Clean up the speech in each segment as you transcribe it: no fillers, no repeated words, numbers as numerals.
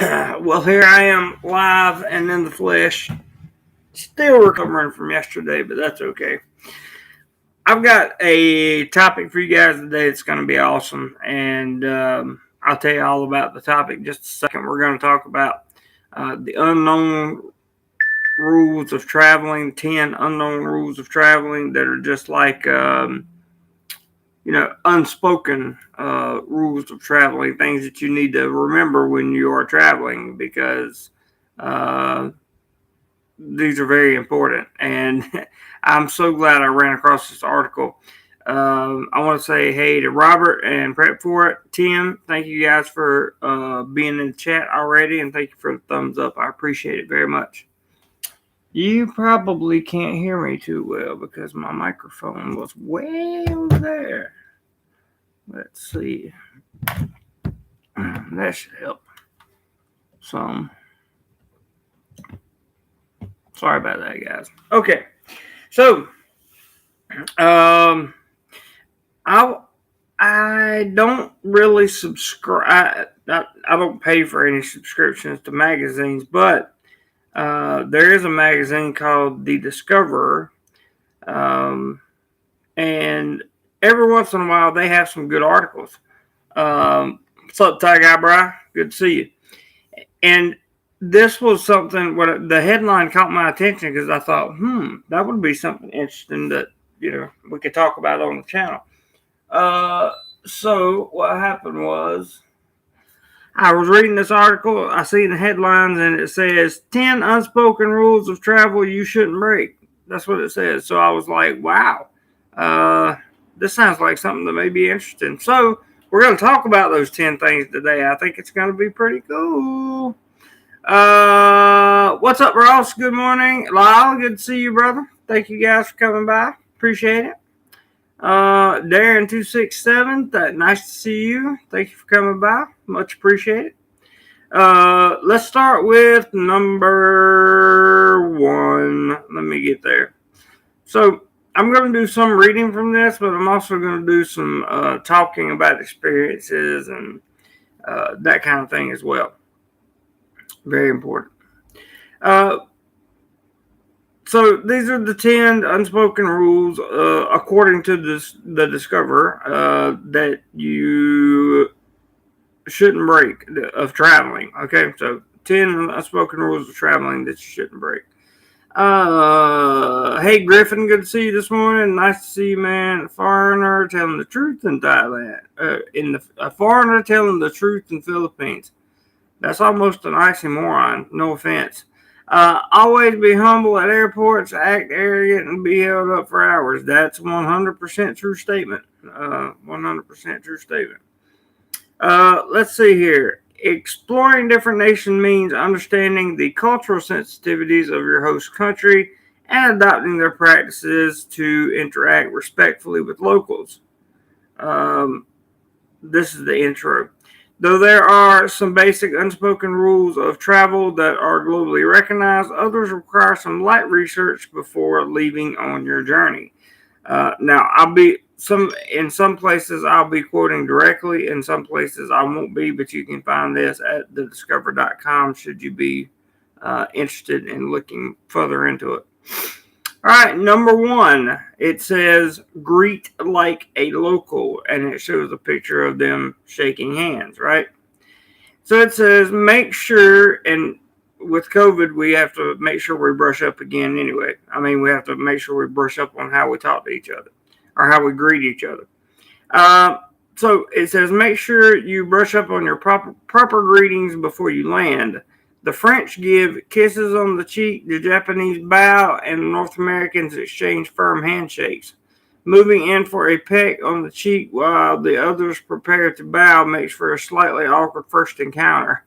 Well, here I am live and in the flesh. Still recovering from yesterday, but that's okay. I've got a topic for you guys today that's going to be awesome, and I'll tell you all about the topic in just a second. We're going to talk about the unknown rules of traveling, 10 unknown rules of traveling that are just like, unspoken rules of traveling, things that you need to remember when you are traveling because uh, these are very important. And I'm so glad I ran across this article. I want to say hey to Robert and Prep for it. Tim, thank you guys for being in the chat already, and thank you for the thumbs up. I appreciate it very much. You probably can't hear me too well because my microphone was way over there. Let's see. That should help some. Sorry about that, guys. Okay, so I don't really subscribe. I don't pay for any subscriptions to magazines, but there is a magazine called The Discoverer, and every once in a while they have some good articles. What's up, Ty Guy Bry? Good to see you. And this was something. What the headline caught my attention because I thought, that would be something interesting that we could talk about on the channel. So what happened was I was reading this article. I see the headlines and it says 10 unspoken rules of travel you shouldn't break. That's what it says. So I was like, wow, this sounds like something that may be interesting. So we're going to talk about those 10 things today. I think it's going to be pretty cool. What's up, Ross? Good morning. Lyle, good to see you, brother. Thank you guys for coming by. Appreciate it. Darren267, nice to see you. Thank you for coming by. Much appreciated. Let's start with number 1. Let me get there. So I'm going to do some reading from this, but I'm also going to do some talking about experiences and that kind of thing as well. Very important. So these are the 10 unspoken rules, according to the Discoverer, that you shouldn't break of traveling. Okay, so 10 unspoken rules of traveling that you shouldn't break. Hey Griffin, good to see you this morning. Nice to see you, man. A foreigner telling the truth in Thailand. A foreigner telling the truth in Philippines. That's almost an oxymoron. No offense. Always be humble at airports, act arrogant, and be held up for hours. That's 100% true statement. 100% true statement. Let's see here. Exploring different nations means understanding the cultural sensitivities of your host country and adopting their practices to interact respectfully with locals. This is the intro. Though there are some basic unspoken rules of travel that are globally recognized, others require some light research before leaving on your journey. Now, in some places I'll be quoting directly, in some places I won't be, but you can find this at thediscover.com should you be interested in looking further into it. All right, number 1, it says greet like a local, and it shows a picture of them shaking hands, right? So it says make sure, and with COVID, we have to make sure we brush up again anyway. I mean, we have to make sure we brush up on how we talk to each other or how we greet each other. So it says make sure you brush up on your proper greetings before you land. The French give kisses on the cheek, the Japanese bow, and the North Americans exchange firm handshakes. Moving in for a peck on the cheek while the others prepare to bow makes for a slightly awkward first encounter.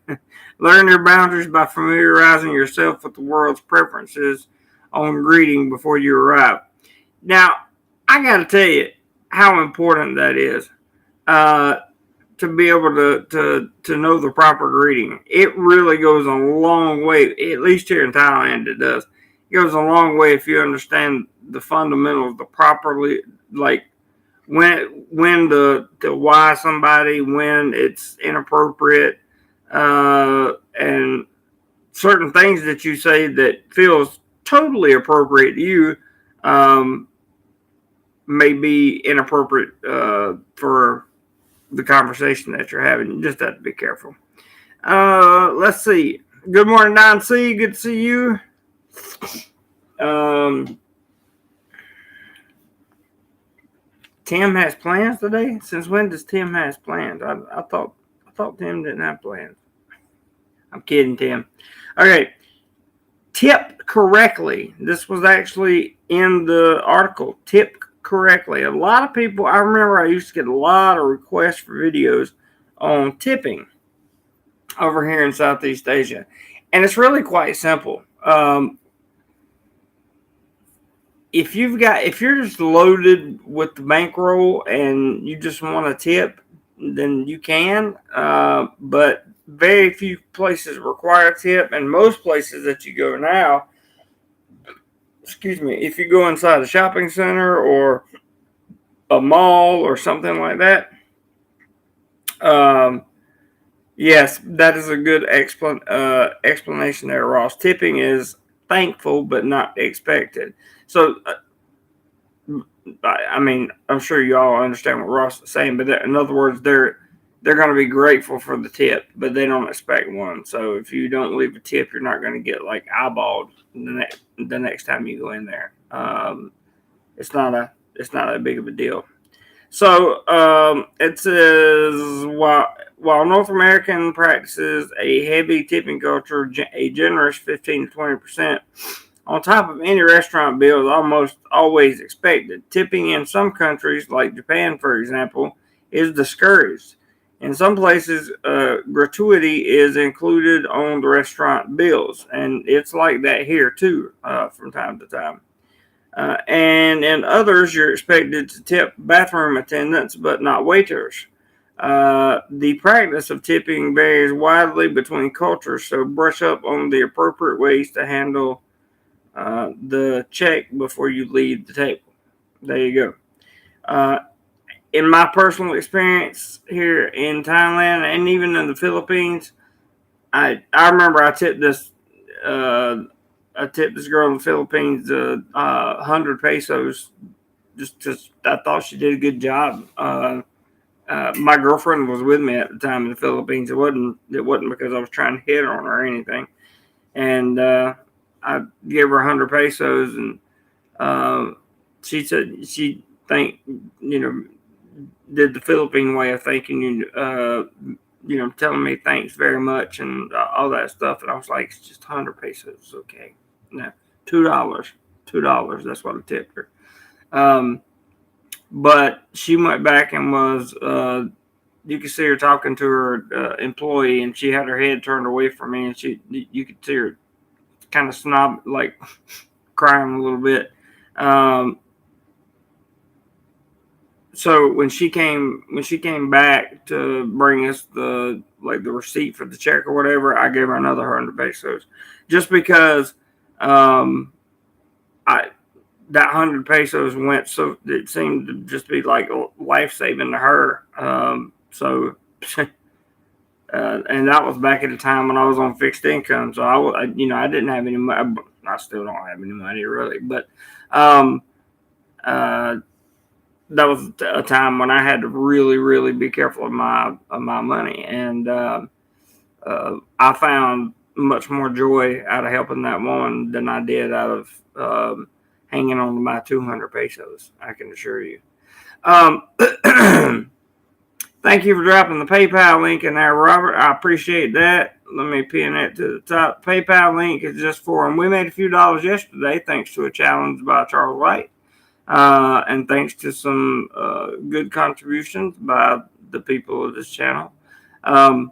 Learn your boundaries by familiarizing yourself with the world's preferences on greeting before you arrive. Now, I got to tell you how important that is. To be able to know the proper greeting. It really goes a long way, at least here in Thailand it does. It goes a long way if you understand the fundamentals, the properly, like when to why somebody, when it's inappropriate, and certain things that you say that feels totally appropriate to you may be inappropriate for the conversation that you're having. You just have to be careful. Let's see. Good morning, Don C. Good to see you. Tim has plans today. Since when does Tim has plans? I thought Tim didn't have plans. I'm kidding, Tim. Okay. Tip correctly. This was actually in the article. Tip correctly. A lot of people, I remember I used to get a lot of requests for videos on tipping over here in Southeast Asia. And it's really quite simple. If you're just loaded with the bankroll and you just want a tip, then you can. But very few places require a tip, and most places that you go now, excuse me, if you go inside a shopping center or a mall or something like that, yes, that is a good explanation there, Ross. Tipping is thankful but not expected. So, I mean, I'm sure you all understand what Ross is saying, but in other words, they're going to be grateful for the tip, but they don't expect one. So if you don't leave a tip, you're not going to get like eyeballed the next time you go in there. It's not a big of a deal. So it says while North American practices a heavy tipping culture, a generous 15 to 20% on top of any restaurant bill is almost always expected. Tipping in some countries, like Japan, for example, is discouraged. In some places, gratuity is included on the restaurant bills, and it's like that here too, from time to time. And in others, you're expected to tip bathroom attendants, but not waiters. The practice of tipping varies widely between cultures, so brush up on the appropriate ways to handle the check before you leave the table. There you go. In my personal experience here in Thailand and even in the Philippines, I remember I tipped this girl in the Philippines 100 pesos. Just I thought she did a good job. My girlfriend was with me at the time in the Philippines. It wasn't because I was trying to hit on her or anything. And I gave her 100 pesos, and she said she did the Philippine way of thinking, telling me thanks very much and all that stuff. And I was like, it's just 100 pesos, okay? No, $2, $2. That's what I tipped her. But she went back and was, you could see her talking to her employee, and she had her head turned away from me, and you could see her kind of snob, like crying a little bit. So when she came back to bring us the receipt for the check or whatever, I gave her another 100 pesos, just because that 100 pesos went, so it seemed to just be like life saving to her. And that was back at the time when I was on fixed income, so I didn't have any money. I still don't have any money really, but that was a time when I had to really, really be careful of my money, and I found much more joy out of helping that woman than I did out of hanging on to my 200 pesos. I can assure you. Thank you for dropping the PayPal link in there, Robert. I appreciate that. Let me pin it to the top. PayPal link is just for them. We made a few dollars yesterday thanks to a challenge by Charles White. And thanks to some good contributions by the people of this channel. We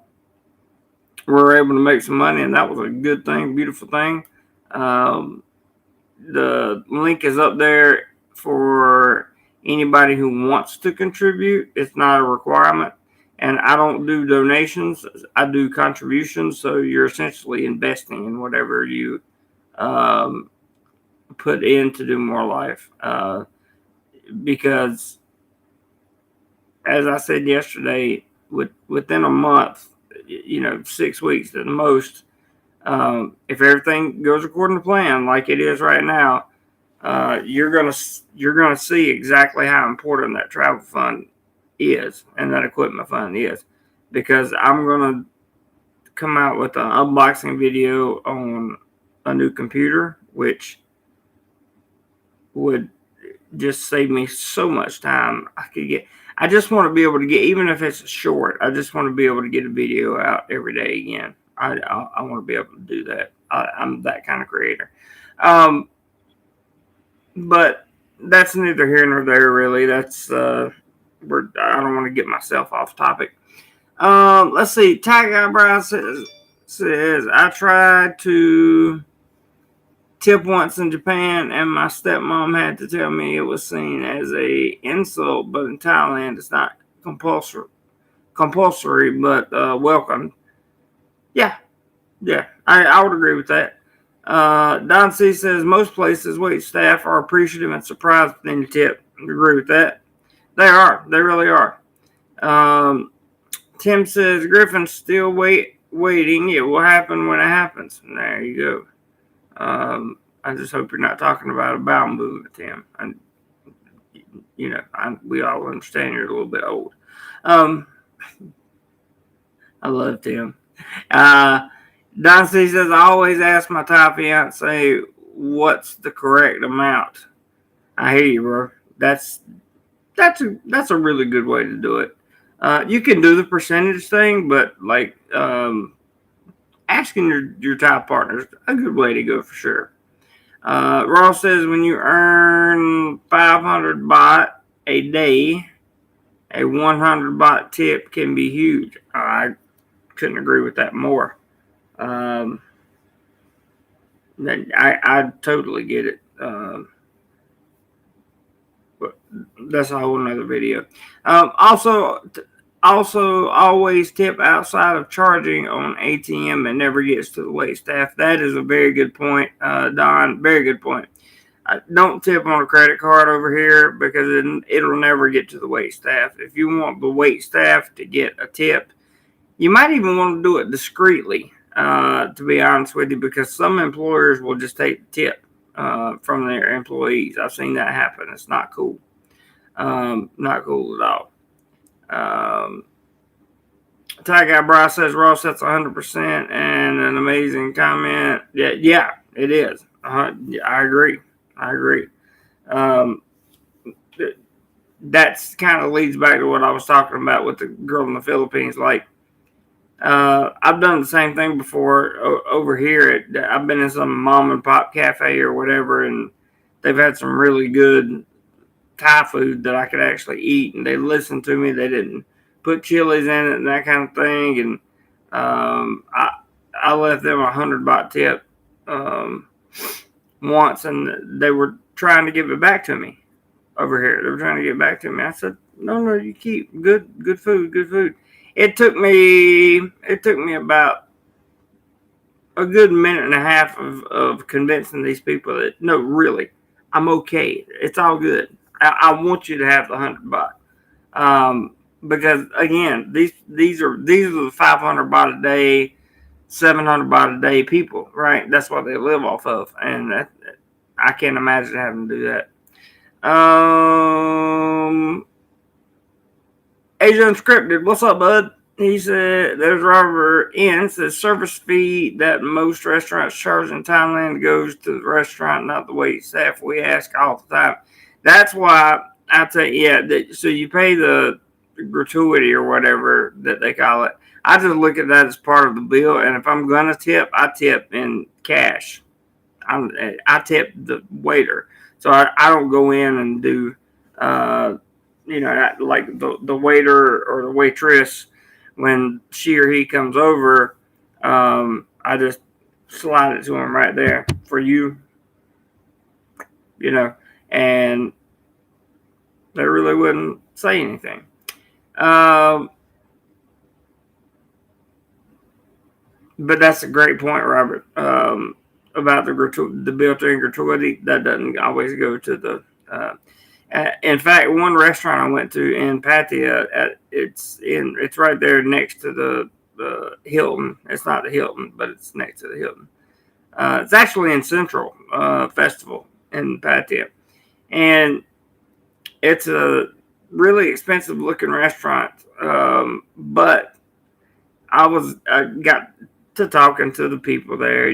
were able to make some money, and that was a good thing, beautiful thing. The link is up there for anybody who wants to contribute. It's not a requirement. And I don't do donations. I do contributions. So you're essentially investing in whatever you put in to DoMoreLife. Because, as I said yesterday, within a month, 6 weeks at the most. If everything goes according to plan, like it is right now, you're gonna see exactly how important that travel fund is and that equipment fund is, because I'm gonna come out with an unboxing video on a new computer, which would just save me so much time. I just want to be able to get, even if it's short, I just want to be able to get a video out every day again. I want to be able to do that. I'm that kind of creator. But that's neither here nor there, really. That's I don't want to get myself off topic. Let's see. Ty Guy says I tried to tip once in Japan, and my stepmom had to tell me it was seen as a insult, but in Thailand it's not compulsory, but welcome. Yeah, I would agree with that. Don C says most places wait staff are appreciative and surprised with any tip. I agree with that. They are. They really are. Tim says Griffin's still waiting. It will happen when it happens. And there you go. I just hope you're not talking about a bowel movement, Tim. We all understand you're a little bit old. I love Tim. Don C says, I always ask my Thai fiance what's the correct amount. I hear you, bro. That's a really good way to do it. You can do the percentage thing, but asking your Thai partner is a good way to go for sure. Ross says when you earn 500 baht a day, a 100 baht tip can be huge. I couldn't agree with that more. I totally get it. But that's a whole nother video. Also, always tip outside of charging on ATM and never gets to the wait staff. That is a very good point, Don. Very good point. Don't tip on a credit card over here because it'll never get to the wait staff. If you want the wait staff to get a tip, you might even want to do it discreetly, to be honest with you, because some employers will just take the tip from their employees. I've seen that happen. It's not cool. Not cool at all. Ty Guy Bryce says Ross, that's 100% and an amazing comment. Yeah, it is. I agree. That's kind of leads back to what I was talking about with the girl in the Philippines. I've done the same thing before over here. I've been in some mom and pop cafe or whatever, and they've had some really good Thai food that I could actually eat, and they listened to me. They didn't put chilies in it and that kind of thing, and I left them 100 baht tip once, and they were trying to give it back to me over here. They were trying to get back to me. I said, no, you keep good food. It took me about a good minute and a half of convincing these people that, no, really, I'm okay. It's all good. I want you to have the 100 baht. Because again, these are the 500 baht a day, 700 baht a day people, right? That's what they live off of, and I can't imagine having to do that. Asia Unscripted, what's up, bud? He said, there's Robert N. says service fee that most restaurants charge in Thailand goes to the restaurant, not the wait staff. We ask all the time. That's why I tell you, so you pay the gratuity or whatever that they call it. I just look at that as part of the bill, and if I'm gonna tip, I tip in cash. I tip the waiter, so I don't go in and do like the waiter or the waitress when she or he comes over. I just slide it to them right there for you, and they really wouldn't say anything. But that's a great point, Robert, about the built-in gratuity. That doesn't always go to the. In fact, one restaurant I went to in Pattaya, it's right there next to the the Hilton. It's not the Hilton, but it's next to the Hilton. It's actually in Central Festival in Patia. And it's a really expensive looking restaurant. But I got to talking to the people there,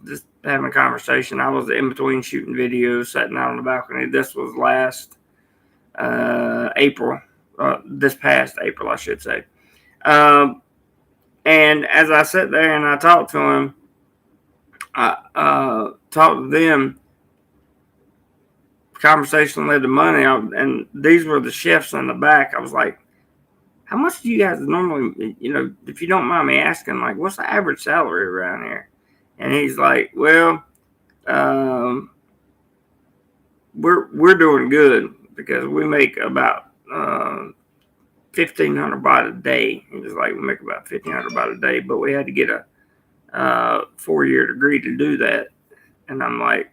just having a conversation. I was in between shooting videos, sitting out on the balcony. This was last April, this past April, I should say. And as I sat there and I talked to him, I talked to them, conversation led to money, and these were the chefs in the back. I was like, how much do you guys normally, if you don't mind me asking, like, what's the average salary around here? And he's like, well, we're doing good because we make about 1,500 baht a day. He was like, we make about 1,500 baht a day, but we had to get a 4-year degree to do that. And I'm like,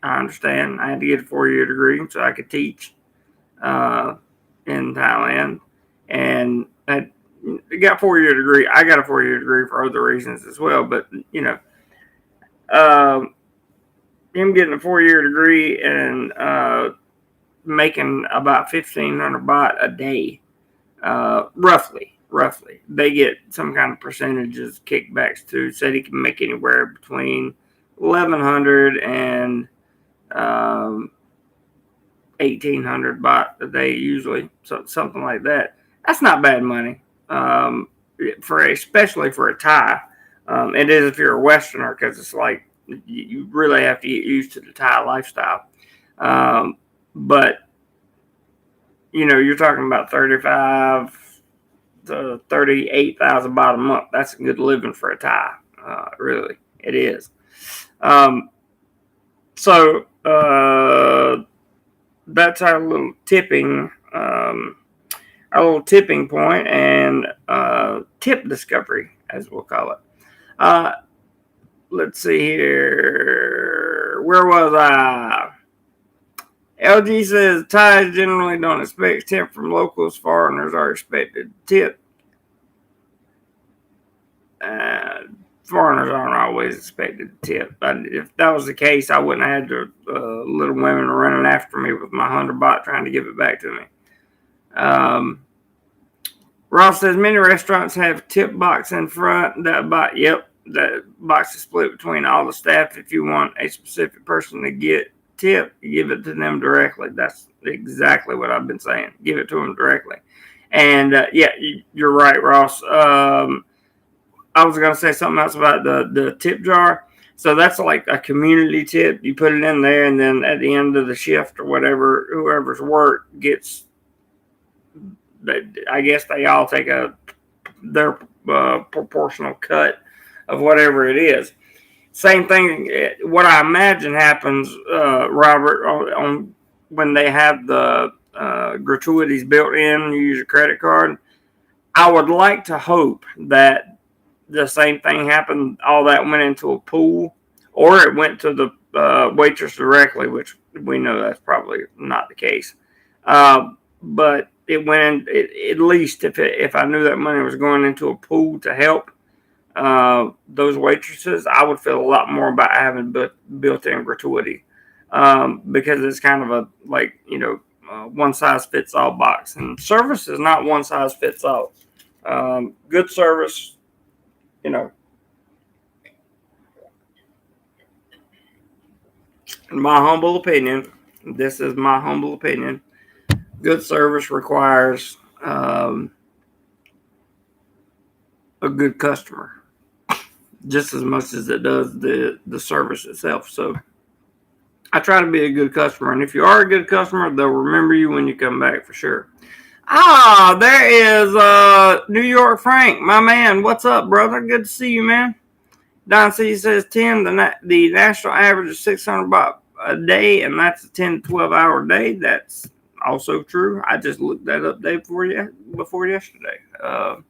I understand. I had to get a 4-year degree so I could teach in Thailand. And I got a 4-year degree. I got a 4-year degree for other reasons as well. But, him getting a 4-year degree and making about 1,500 baht a day, roughly. They get some kind of percentages, kickbacks too. Said he can make anywhere between 1,100 and 1,800 baht a day usually, so something like that. That's not bad money, especially for a Thai. It is if you're a Westerner, because it's like you really have to get used to the Thai lifestyle. But you're talking about 35 to 38,000 baht a month. That's a good living for a Thai. Really, it is. So that's our little tipping point and tip discovery, as we'll call it. Let's see here. Where was I? LG says Thais generally don't expect tip from locals. Foreigners are expected to tip. Foreigners aren't always expected to tip. If that was the case, I wouldn't have had the little women running after me with my 100 baht trying to give it back to me. Ross says many restaurants have tip box in front. That box is split between all the staff. If you want a specific person to get tip, give it to them directly. That's exactly what I've been saying. Give it to them directly. And you're right, Ross. I was going to say something else about the tip jar. So that's like a community tip. You put it in there, and then at the end of the shift or whatever, whoever's work gets, I guess they all take their proportional cut of whatever it is. Same thing. What I imagine happens, Robert, on when they have the gratuities built in, you use a credit card. I would like to hope that the same thing happened. All that went into a pool, or it went to the waitress directly, which we know that's probably not the case. But it went in, at least if I knew that money was going into a pool to help those waitresses, I would feel a lot more about having built-in gratuity, because it's kind of a one size fits all box, and service is not one size fits all. Good service, in my humble opinion, this is my humble opinion, good service requires a good customer just as much as it does the service itself. So I try to be a good customer, and if you are a good customer, they'll remember you when you come back for sure. There is New York Frank, my man. What's up, brother? Good to see you, man. Don C says 10. The national average is 600 baht a day, and that's a 10 to 12 hour day. That's also true. I just looked that up day before yesterday. About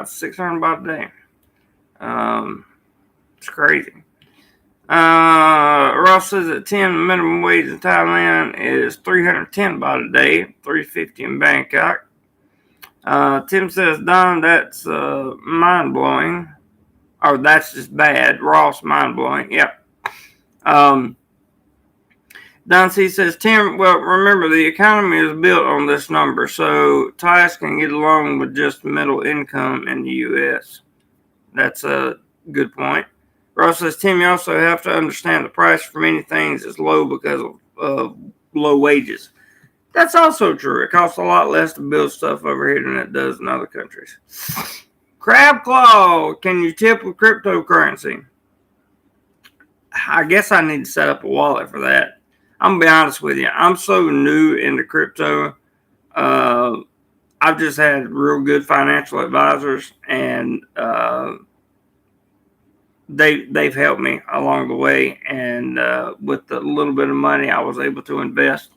600 baht a day. It's crazy. Ross says that 10 minimum wage in Thailand is 310 baht a day, 350 in Bangkok. Tim says, Don, that's mind blowing. Or that's just bad. Ross, mind blowing. Yep. Um, Don C says, Tim, well, remember, the economy is built on this number, so Thais can get along with just middle income in the U.S. That's a good point. Ross says, Tim, you also have to understand the price for many things is low because of low wages. That's also true. It costs a lot less to build stuff over here than it does in other countries. Crab Claw, can you tip with cryptocurrency? I guess I need to set up a wallet for that. I'm gonna be honest with you. I'm so new into crypto. Uh, I've just had real good financial advisors, and they've helped me along the way. And with the little bit of money I was able to invest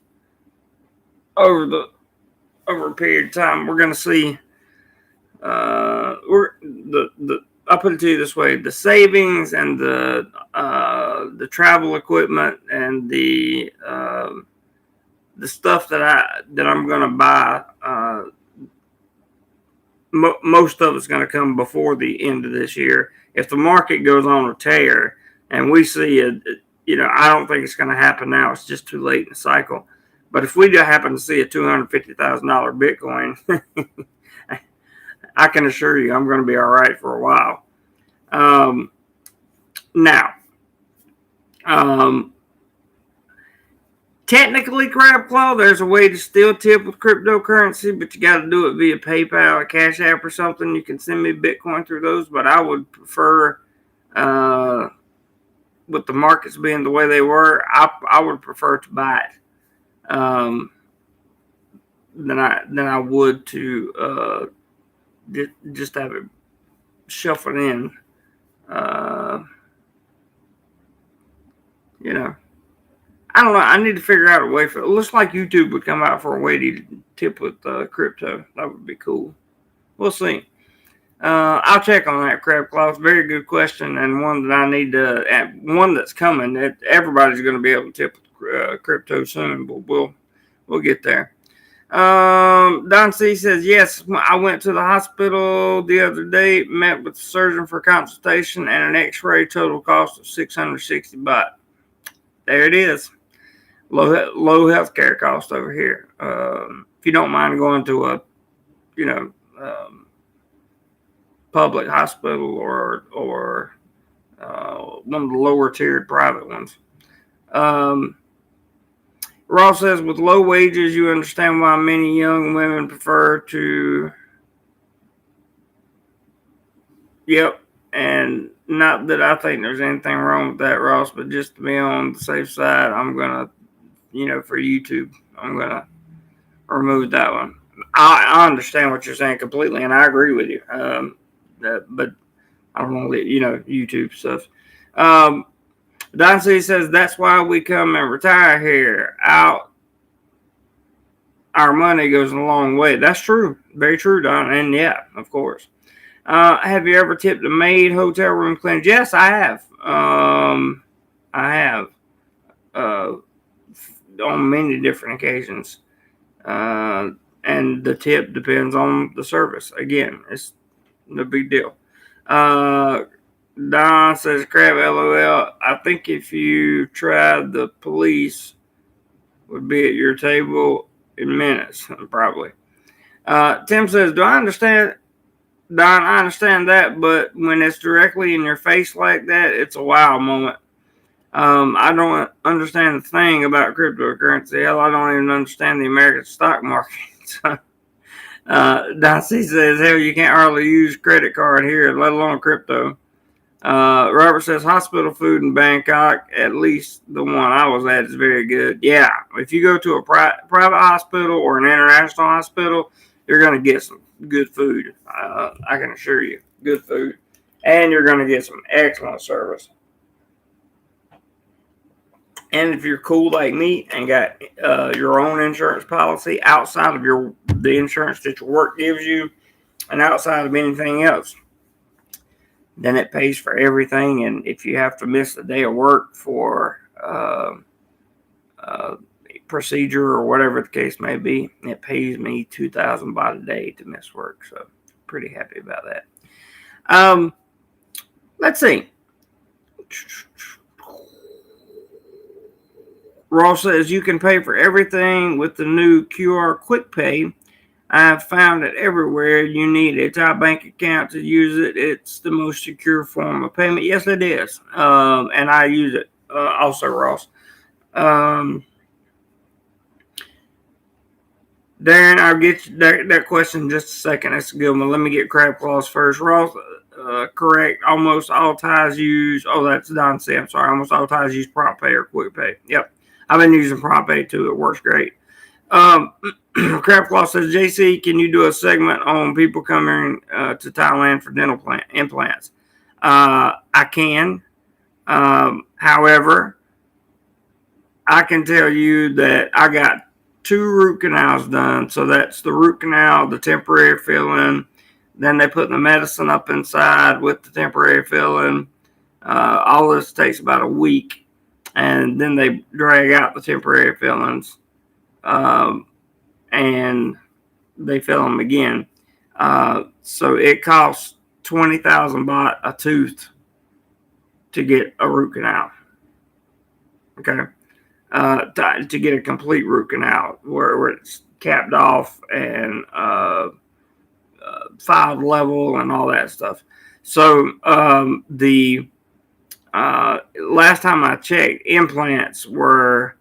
over a period of time, we're gonna see. We're the I'll put it to you this way: the savings and the travel equipment and the stuff that I'm going to buy. Most of it's going to come before the end of this year. If the market goes on a tear and we see it, I don't think it's going to happen now. It's just too late in the cycle. But if we do happen to see a $250,000 Bitcoin, I can assure you I'm going to be all right for a while. Now, technically, Crab Claw, there's a way to still tip with cryptocurrency, but you got to do it via PayPal or Cash App or something. You can send me Bitcoin through those, but I would prefer, with the markets being the way they were, I would prefer to buy it than I would to just have it shuffled in. I don't know. I need to figure out a way for it. It looks like YouTube would come out for a way to tip with crypto. That would be cool. We'll see. I'll check on that, Crab Claw. Very good question, and one that I need to. One that's coming. That everybody's going to be able to tip with crypto soon, but we'll get there. Don C says, yes, I went to the hospital the other day, met with the surgeon for consultation, and an x-ray total cost of 660 baht. There it is. Low healthcare cost over here. If you don't mind going to a, public hospital or one of the lower tiered private ones. Ross says, with low wages, you understand why many young women prefer to. Yep. And not that I think there's anything wrong with that, Ross, but just to be on the safe side, I'm going to, for YouTube, I'm going to remove that one. I understand what you're saying completely, and I agree with you. But I don't want to let, YouTube stuff. Don C says, that's why we come and retire here. Our money goes a long way. That's true. Very true, Don. And yeah, of course. Have you ever tipped a maid, hotel room cleaner? Yes, I have. I have. On many different occasions. And the tip depends on the service. Again, it's no big deal. Don says, Crab, LOL. I think if you tried, the police would be at your table in minutes, probably. Tim says, do I understand? Don, I understand that, but when it's directly in your face like that, it's a wow moment. I don't understand a thing about cryptocurrency. Hell, I don't even understand the American stock market. Don C says, hell, you can't hardly use credit card here, let alone crypto. Robert says, hospital food in Bangkok, at least the one I was at, is very good. Yeah, if you go to a private hospital or an international hospital, you're going to get some good food. I can assure you, good food. And you're going to get some excellent service. And if you're cool like me and got your own insurance policy outside of the insurance that your work gives you and outside of anything else, then it pays for everything. And if you have to miss a day of work for procedure or whatever the case may be. It pays me 2,000 baht a day to miss work, so pretty happy about that. Let's see. Ross says you can pay for everything with the new QR Quick Pay. I've found it everywhere. You need a Thai bank account to use it. It's the most secure form of payment. Yes, it is. And I use it also, Ross. Darren, I'll get you that question in just a second. That's a good one. Let me get crab claws first. Ross, correct. Almost all Thais use. Oh, that's Don C. I'm sorry. Almost all Thais use Prompt Pay or Quick Pay. Yep, I've been using Prompt Pay too. It works great. Crab claw says, JC, can you do a segment on people coming to Thailand for dental implants? I can. However, I can tell you that I got 2 root canals done. So that's the root canal, the temporary filling. Then they put the medicine up inside with the temporary filling. All this takes about a week. And then they drag out the temporary fillings. And they fill them again. So it costs 20,000 baht a tooth to get a root canal. Okay. To get a complete root canal where it's capped off and 5 level and all that stuff. So the last time I checked, implants were,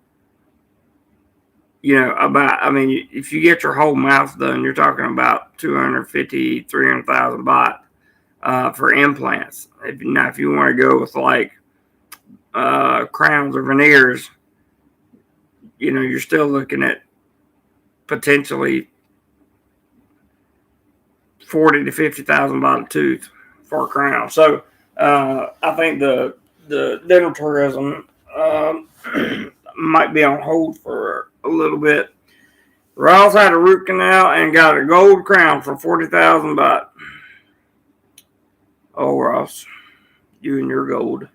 if you get your whole mouth done, you're talking about 250, 300,000 baht for implants. If you want to go with like crowns or veneers, you're still looking at potentially 40 to 50,000 baht a tooth for a crown. So I think the dental tourism might be on hold for a little bit. Ross had a root canal and got a gold crown for 40,000 baht. Oh, Ross, you and your gold.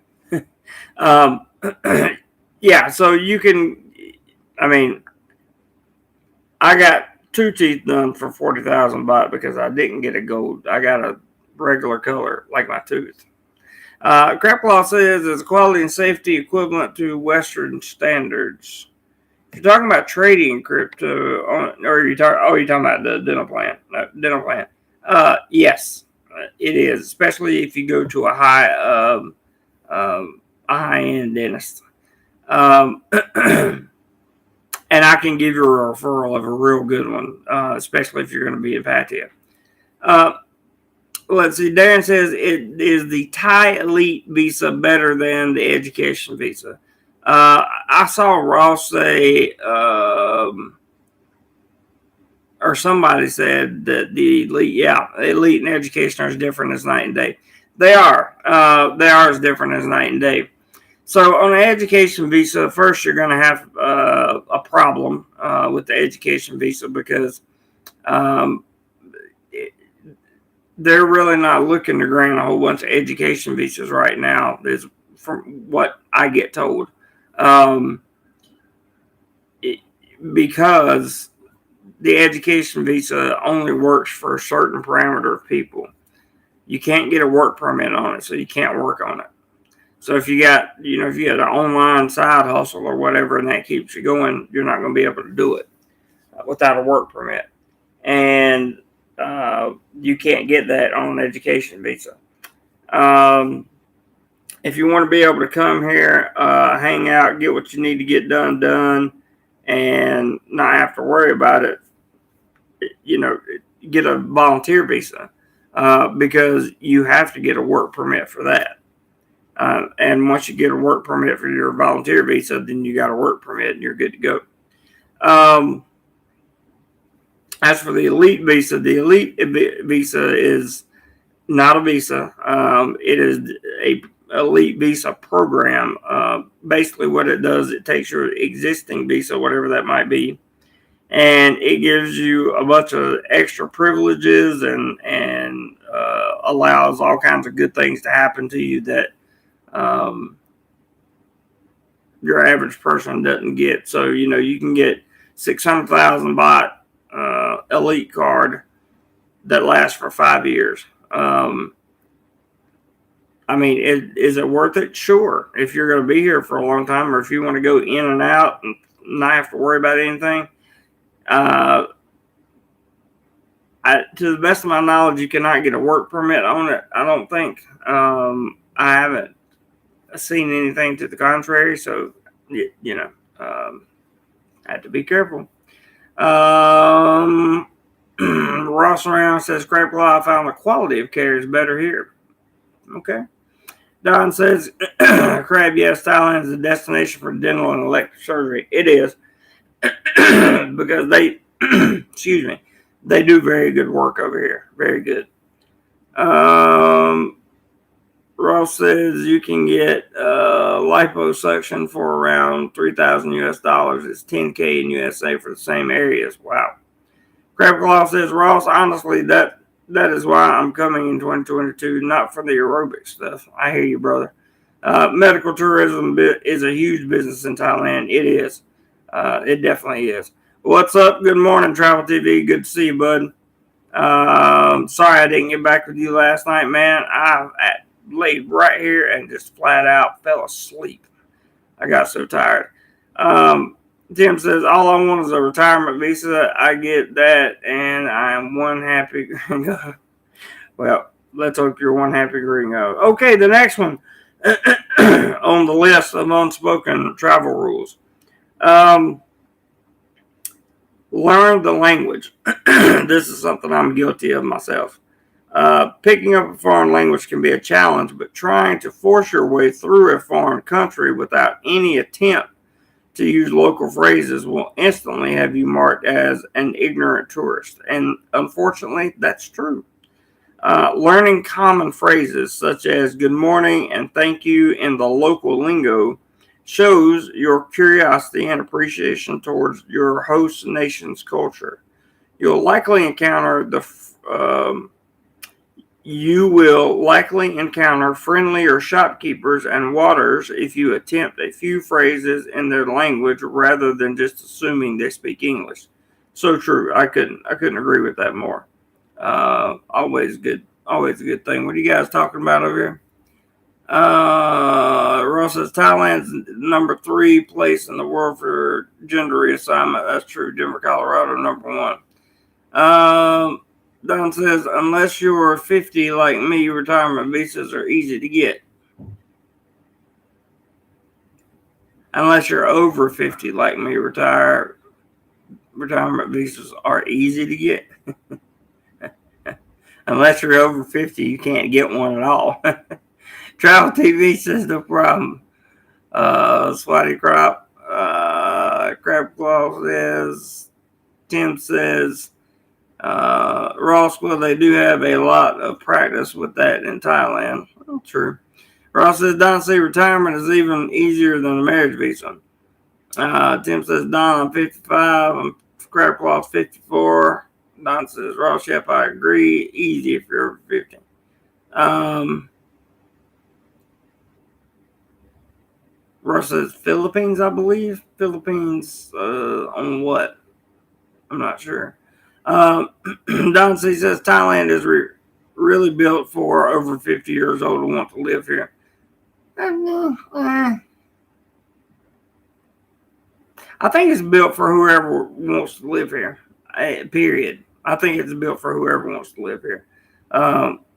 Yeah, so you can. I got 2 teeth done for 40,000 baht because I didn't get a gold. I got a regular color like my tooth. Crapclaw says, is quality and safety equivalent to Western standards? If you're talking about trading crypto, or you're talking about the dental plan? No, dental plan. Yes, it is, especially if you go to a high-end dentist. And I can give you a referral of a real good one, especially if you're going to be in Pattaya. Let's see. Darren says, is the Thai Elite visa better than the education visa? I saw Ross say, or somebody said that the Elite and education are as different as night and day. They are. They are as different as night and day. So on an education visa, first you're going to have a problem with the education visa because they're really not looking to grant a whole bunch of education visas right now, is from what I get told. Because the education visa only works for a certain parameter of people. You can't get a work permit on it, so you can't work on it. So if you got, if you had an online side hustle or whatever, and that keeps you going, you're not going to be able to do it without a work permit. And you can't get that on an education visa. If you want to be able to come here, hang out, get what you need to get done, and not have to worry about it, get a volunteer visa because you have to get a work permit for that. And once you get a work permit for your volunteer visa, then you got a work permit and you're good to go. As for the Elite visa is not a visa. It is a Elite visa program. Basically what it does, it takes your existing visa, whatever that might be, and it gives you a bunch of extra privileges and allows all kinds of good things to happen to you that your average person doesn't get. So, you can get 600,000 baht elite card that lasts for 5 years. Is it worth it? Sure. If you're going to be here for a long time, or if you want to go in and out and not have to worry about anything, to the best of my knowledge, you cannot get a work permit on it. I don't think. I haven't seen anything to the contrary, so I have to be careful. Ross around says, "Crab Claw, I found the quality of care is better here." Okay. Don says, "Crab, yes, Thailand is a destination for dental and elective surgery." It is because they, excuse me, they do very good work over here. Very good. Ross says you can get liposuction for around $3,000 US. It's $10K in USA for the same areas. Wow. Crab Claw says, "Ross, honestly, that is why I'm coming in 2022, not for the aerobic stuff." I hear you, brother. Medical tourism is a huge business in Thailand. It is. It definitely is. What's up? Good morning, Travel TV. Good to see you, bud. Sorry I didn't get back with you last night, man. I laid right here and just flat out fell asleep. I got so tired. Tim says, "All I want is a retirement visa. I get that, and I am one happy gringo." Well, let's hope you're one happy gringo. Okay, the next one on the list of unspoken travel rules. Learn the language. This is something I'm guilty of myself. Picking up a foreign language can be a challenge, but trying to force your way through a foreign country without any attempt to use local phrases will instantly have you marked as an ignorant tourist. And unfortunately, that's true. Learning common phrases such as good morning and thank you in the local lingo shows your curiosity and appreciation towards your host nation's culture. You'll likely encounter friendlier shopkeepers and waiters if you attempt a few phrases in their language rather than just assuming they speak English. So true. I couldn't agree with that more. Always a good thing. What are you guys talking about over here? Ross says Thailand's number 3 place in the world for gender reassignment. That's true. Denver, Colorado, number 1. Don says, "Unless you're 50 like me, retirement visas are easy to get." Unless you're over 50 like me, retirement visas are easy to get. Unless you're over 50, you can't get one at all. Travel TV says no problem. Swatty Crop, Crab Claw says, Tim says, Ross, well, they do have a lot of practice with that in Thailand. Well, true. Ross says, Don says retirement is even easier than a marriage visa. Tim says, Don, I'm 55. Crab Claw's 54. Don says, Ross, yep, I agree. Easy if you're over 50. Ross says Philippines, I believe. Philippines on what? I'm not sure. Don says Thailand is really built for over 50 years old who want to live here. I think it's built for whoever wants to live here. Period. I think it's built for whoever wants to live here.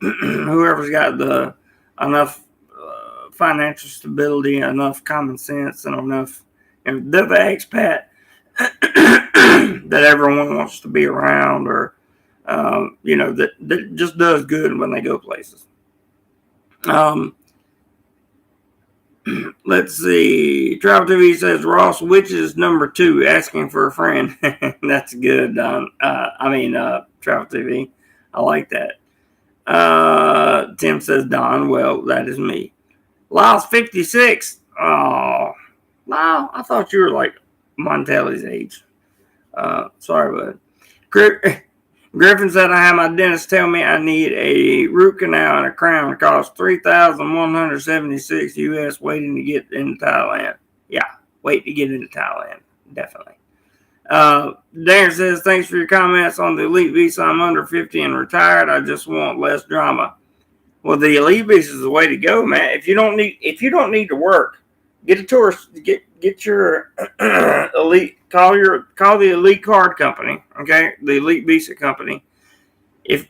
Whoever's got enough financial stability, enough common sense, and enough, and they're the expat that everyone wants to be around, or that just does good when they go places. Let's see. Travel TV says Ross, which is number 2, asking for a friend. That's good, Don. Travel TV. I like that. Tim says Don. Well, that is me. Lyle's 56. Oh, Lyle, I thought you were like Montelli's age. Sorry, bud. Griffin said, I had my dentist tell me I need a root canal and a crown. It costs $3,176 US waiting to get in Thailand. Yeah, wait to get into Thailand. Definitely. Darren says, thanks for your comments on the elite visa. I'm under 50 and retired. I just want less drama. Well, the elite visa is the way to go, man. If you don't need to work, get a tourist, get your elite, call the elite card company, okay, the elite visa company. If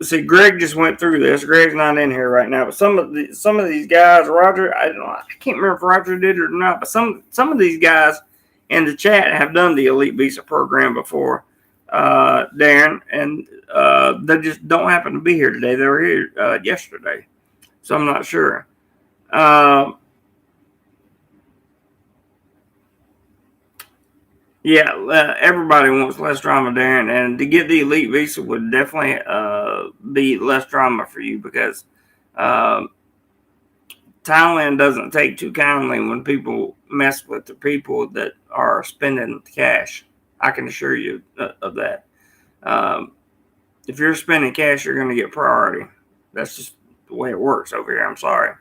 see, Greg just went through this. Greg's not in here right now, but some of these guys, Roger, I can't remember if Roger did it or not, but some of these guys in the chat have done the elite visa program before, Darren, and they just don't happen to be here today. They were here yesterday, so I'm not sure. Yeah, everybody wants less drama, Darren, and to get the elite visa would definitely be less drama for you because Thailand doesn't take too kindly when people mess with the people that are spending cash. I can assure you of that. If you're spending cash, you're going to get priority. That's just the way it works over here. I'm sorry.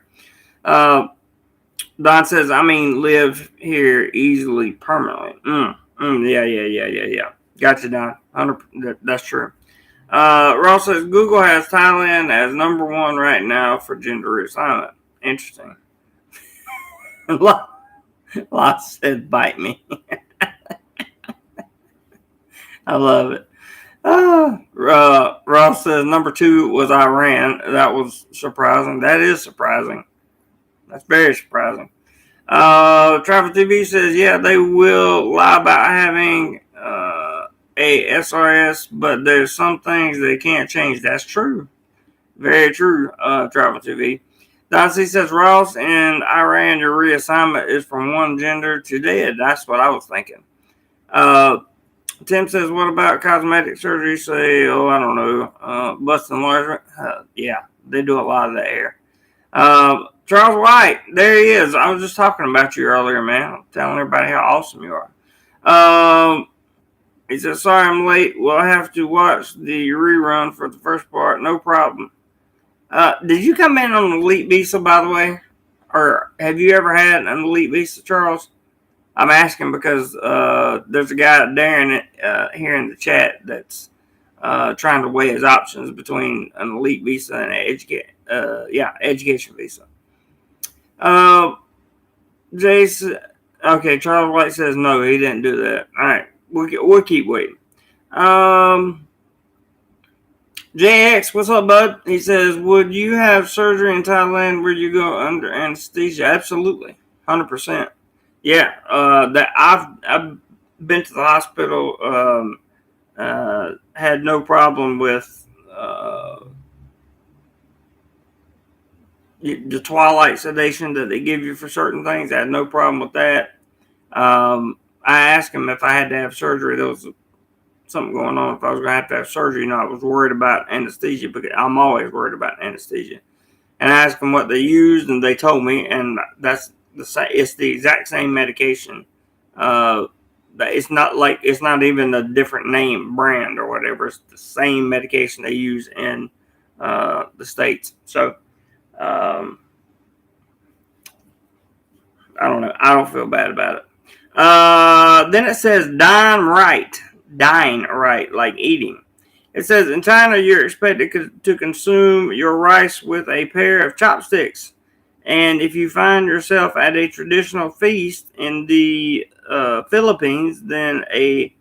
Don says, I mean, live here easily, permanently. Yeah. Gotcha, Don. 100%, that's true. Ross says, Google has Thailand as number one right now for gender reassignment. Interesting. Lots said, bite me. I love it. Ross says, number two was Iran. That was surprising. That is surprising. That's very surprising. Travel TV says, yeah, they will lie about having a SRS, but there's some things they can't change. That's true. Very true, Travel TV. Dicey says, Ross, in Iran, your reassignment is from one gender to dead. That's what I was thinking. Tim says, what about cosmetic surgery? Say, I don't know. Bust enlargement? Yeah, they do a lot of that here. Charles White, there he is. I was just talking about you earlier, man. I'm telling everybody how awesome you are. He says, sorry I'm late. We'll have to watch the rerun for the first part. No problem. Did you come in on an elite visa, by the way? Or have you ever had an elite visa, Charles? I'm asking because there's a guy, Darren, here in the chat that's trying to weigh his options between an elite visa and an education visa. Jason, okay, Charles White says no, he didn't do that. All right, we'll keep waiting. JX, what's up, bud? He says, would you have surgery in Thailand where you go under anesthesia? Absolutely, 100%. Yeah, that I've been to the hospital. Had no problem with the twilight sedation that they give you for certain things. I had no problem with that. I asked him if I had to have surgery. There was something going on. If I was going to have surgery, I was worried about anesthesia because I'm always worried about anesthesia. And I asked them what they used, and they told me, and it's the exact same medication. It's not even a different name brand or whatever. It's the same medication they use in the States. So I don't know. I don't feel bad about it. Then it says dine right, like eating. It says in China you're expected to consume your rice with a pair of chopsticks. And if you find yourself at a traditional feast in the Philippines, then a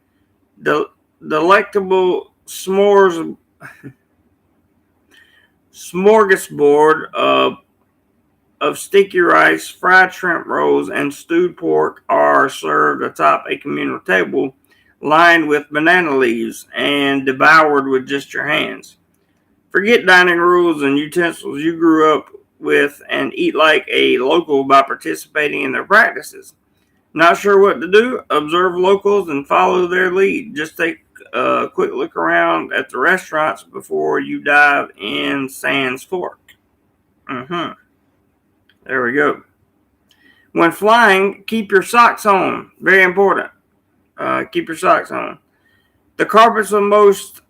delectable smorgasbord of sticky rice, fried shrimp rolls, and stewed pork are served atop a communal table lined with banana leaves and devoured with just your hands. Forget dining rules and utensils you grew up with and eat like a local by participating in their practices. Not sure what to do? Observe locals and follow their lead. Just take a quick look around at the restaurants before you dive in sans fork. There we go. When flying, keep your socks on. Very important. Keep your socks on. The carpets of most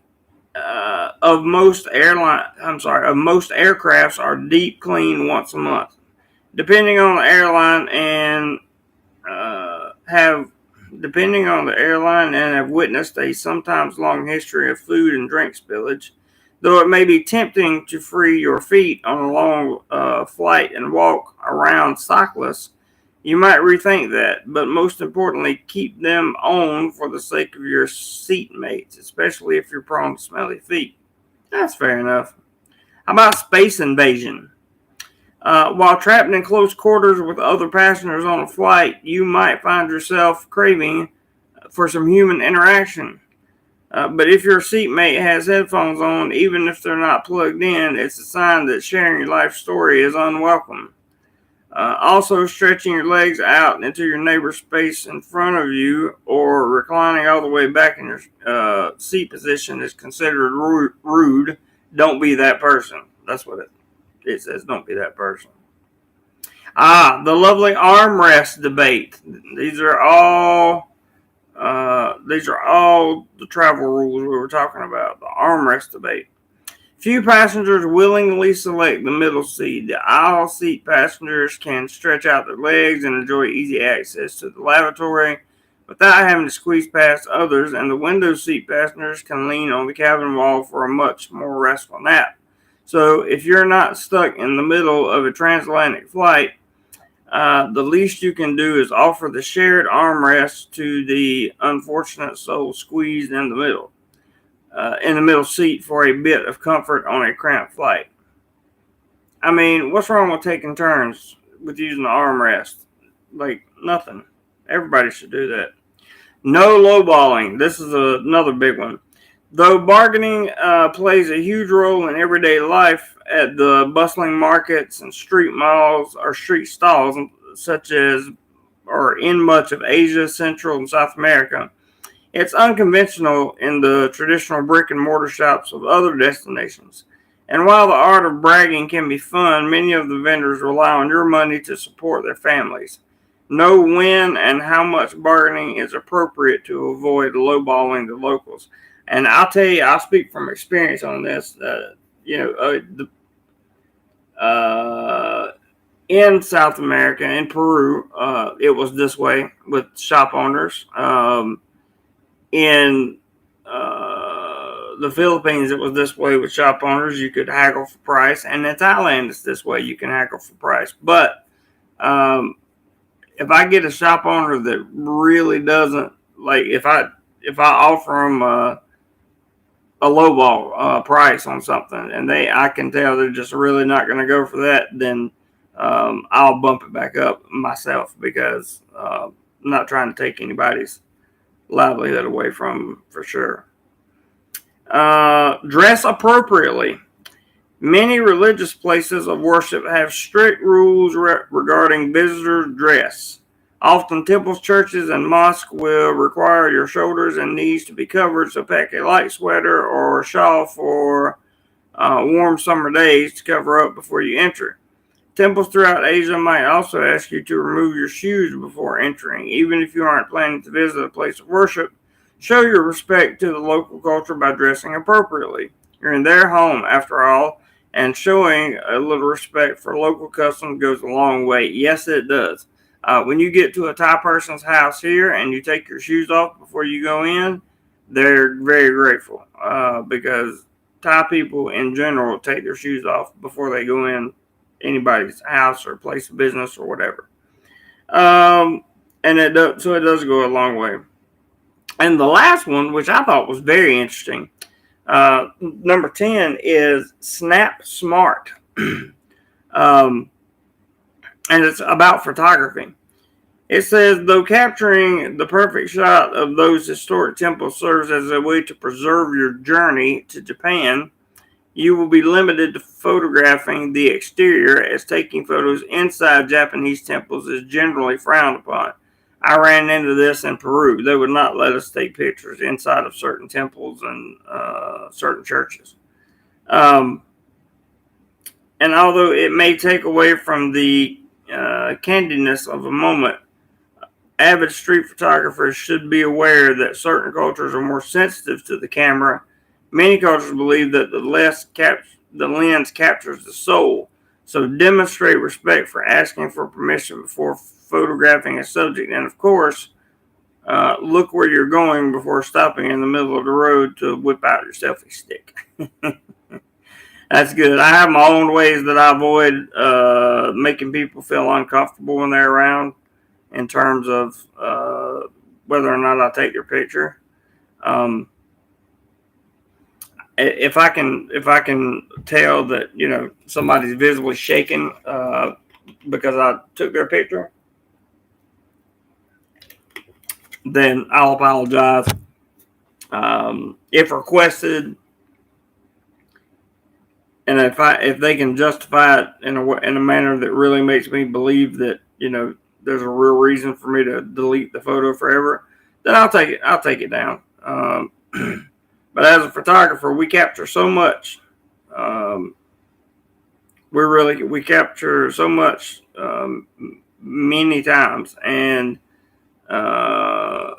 aircrafts are deep cleaned once a month. Depending on the airline and have, depending on the airline, and have witnessed a sometimes long history of food and drink spillage. Though it may be tempting to free your feet on a long flight and walk around cyclists, you might rethink that. But most importantly, keep them on for the sake of your seatmates, especially if you're prone to smelly feet. That's fair enough. How about space invasion? While trapped in close quarters with other passengers on a flight, you might find yourself craving for some human interaction. But if your seatmate has headphones on, even if they're not plugged in, it's a sign that sharing your life story is unwelcome. Also, stretching your legs out into your neighbor's space in front of you or reclining all the way back in your seat position is considered rude. Don't be that person. That's what it says. Don't be that person. The lovely armrest debate. These are all the travel rules we were talking about. The armrest debate. Few passengers willingly select the middle seat. The aisle seat passengers can stretch out their legs and enjoy easy access to the lavatory without having to squeeze past others, and the window seat passengers can lean on the cabin wall for a much more restful nap. So if you're not stuck in the middle of a transatlantic flight, the least you can do is offer the shared armrest to the unfortunate soul squeezed in the middle seat for a bit of comfort on a cramped flight. I mean, what's wrong with taking turns with using the armrest? Like, nothing. Everybody should do that. No lowballing. This is another big one. Though bargaining plays a huge role in everyday life at the bustling markets and street malls or street stalls, such as or in much of Asia, Central, and South America, it's unconventional in the traditional brick and mortar shops of other destinations. And while the art of bragging can be fun, many of the vendors rely on your money to support their families. Know when and how much bargaining is appropriate to avoid lowballing the locals. And I'll tell you, I'll speak from experience on this. In South America, in Peru, it was this way with shop owners. In the Philippines, it was this way with shop owners. You could haggle for price. And in Thailand, it's this way. You can haggle for price. But if I get a shop owner that really doesn't, like, if I offer them a lowball price on something, and I can tell they're just really not going to go for that, then I'll bump it back up myself, because I'm not trying to take anybody's livelihood away from them, for sure. Dress appropriately. Many religious places of worship have strict rules regarding visitor dress. Often temples, churches, and mosques will require your shoulders and knees to be covered, so pack a light sweater or shawl for warm summer days to cover up before you enter. Temples throughout Asia might also ask you to remove your shoes before entering. Even if you aren't planning to visit a place of worship, show your respect to the local culture by dressing appropriately. You're in their home, after all, and showing a little respect for local customs goes a long way. Yes, it does. When you get to a Thai person's house here and you take your shoes off before you go in, they're very grateful, because Thai people in general take their shoes off before they go in anybody's house or place of business or whatever. So it does go a long way. And the last one, which I thought was very interesting, number 10 is Snap Smart. And it's about photography. It says, though capturing the perfect shot of those historic temples serves as a way to preserve your journey to Japan, you will be limited to photographing the exterior, as taking photos inside Japanese temples is generally frowned upon. I ran into this in Peru. They would not let us take pictures inside of certain temples and certain churches. And although it may take away from the candidness of a moment, avid street photographers should be aware that certain cultures are more sensitive to the camera. Many cultures believe that the lens captures the soul, so demonstrate respect for asking for permission before photographing a subject. And of course, look where you're going before stopping in the middle of the road to whip out your selfie stick. That's good. I have my own ways that I avoid making people feel uncomfortable when they're around in terms of whether or not I take their picture. If I can tell that, you know, somebody's visibly shaking because I took their picture, then I'll apologize. If requested, and if they can justify it in a manner that really makes me believe that, you know, there's a real reason for me to delete the photo forever, then I'll take it down. But as a photographer, we capture so much. We capture so much many times, and I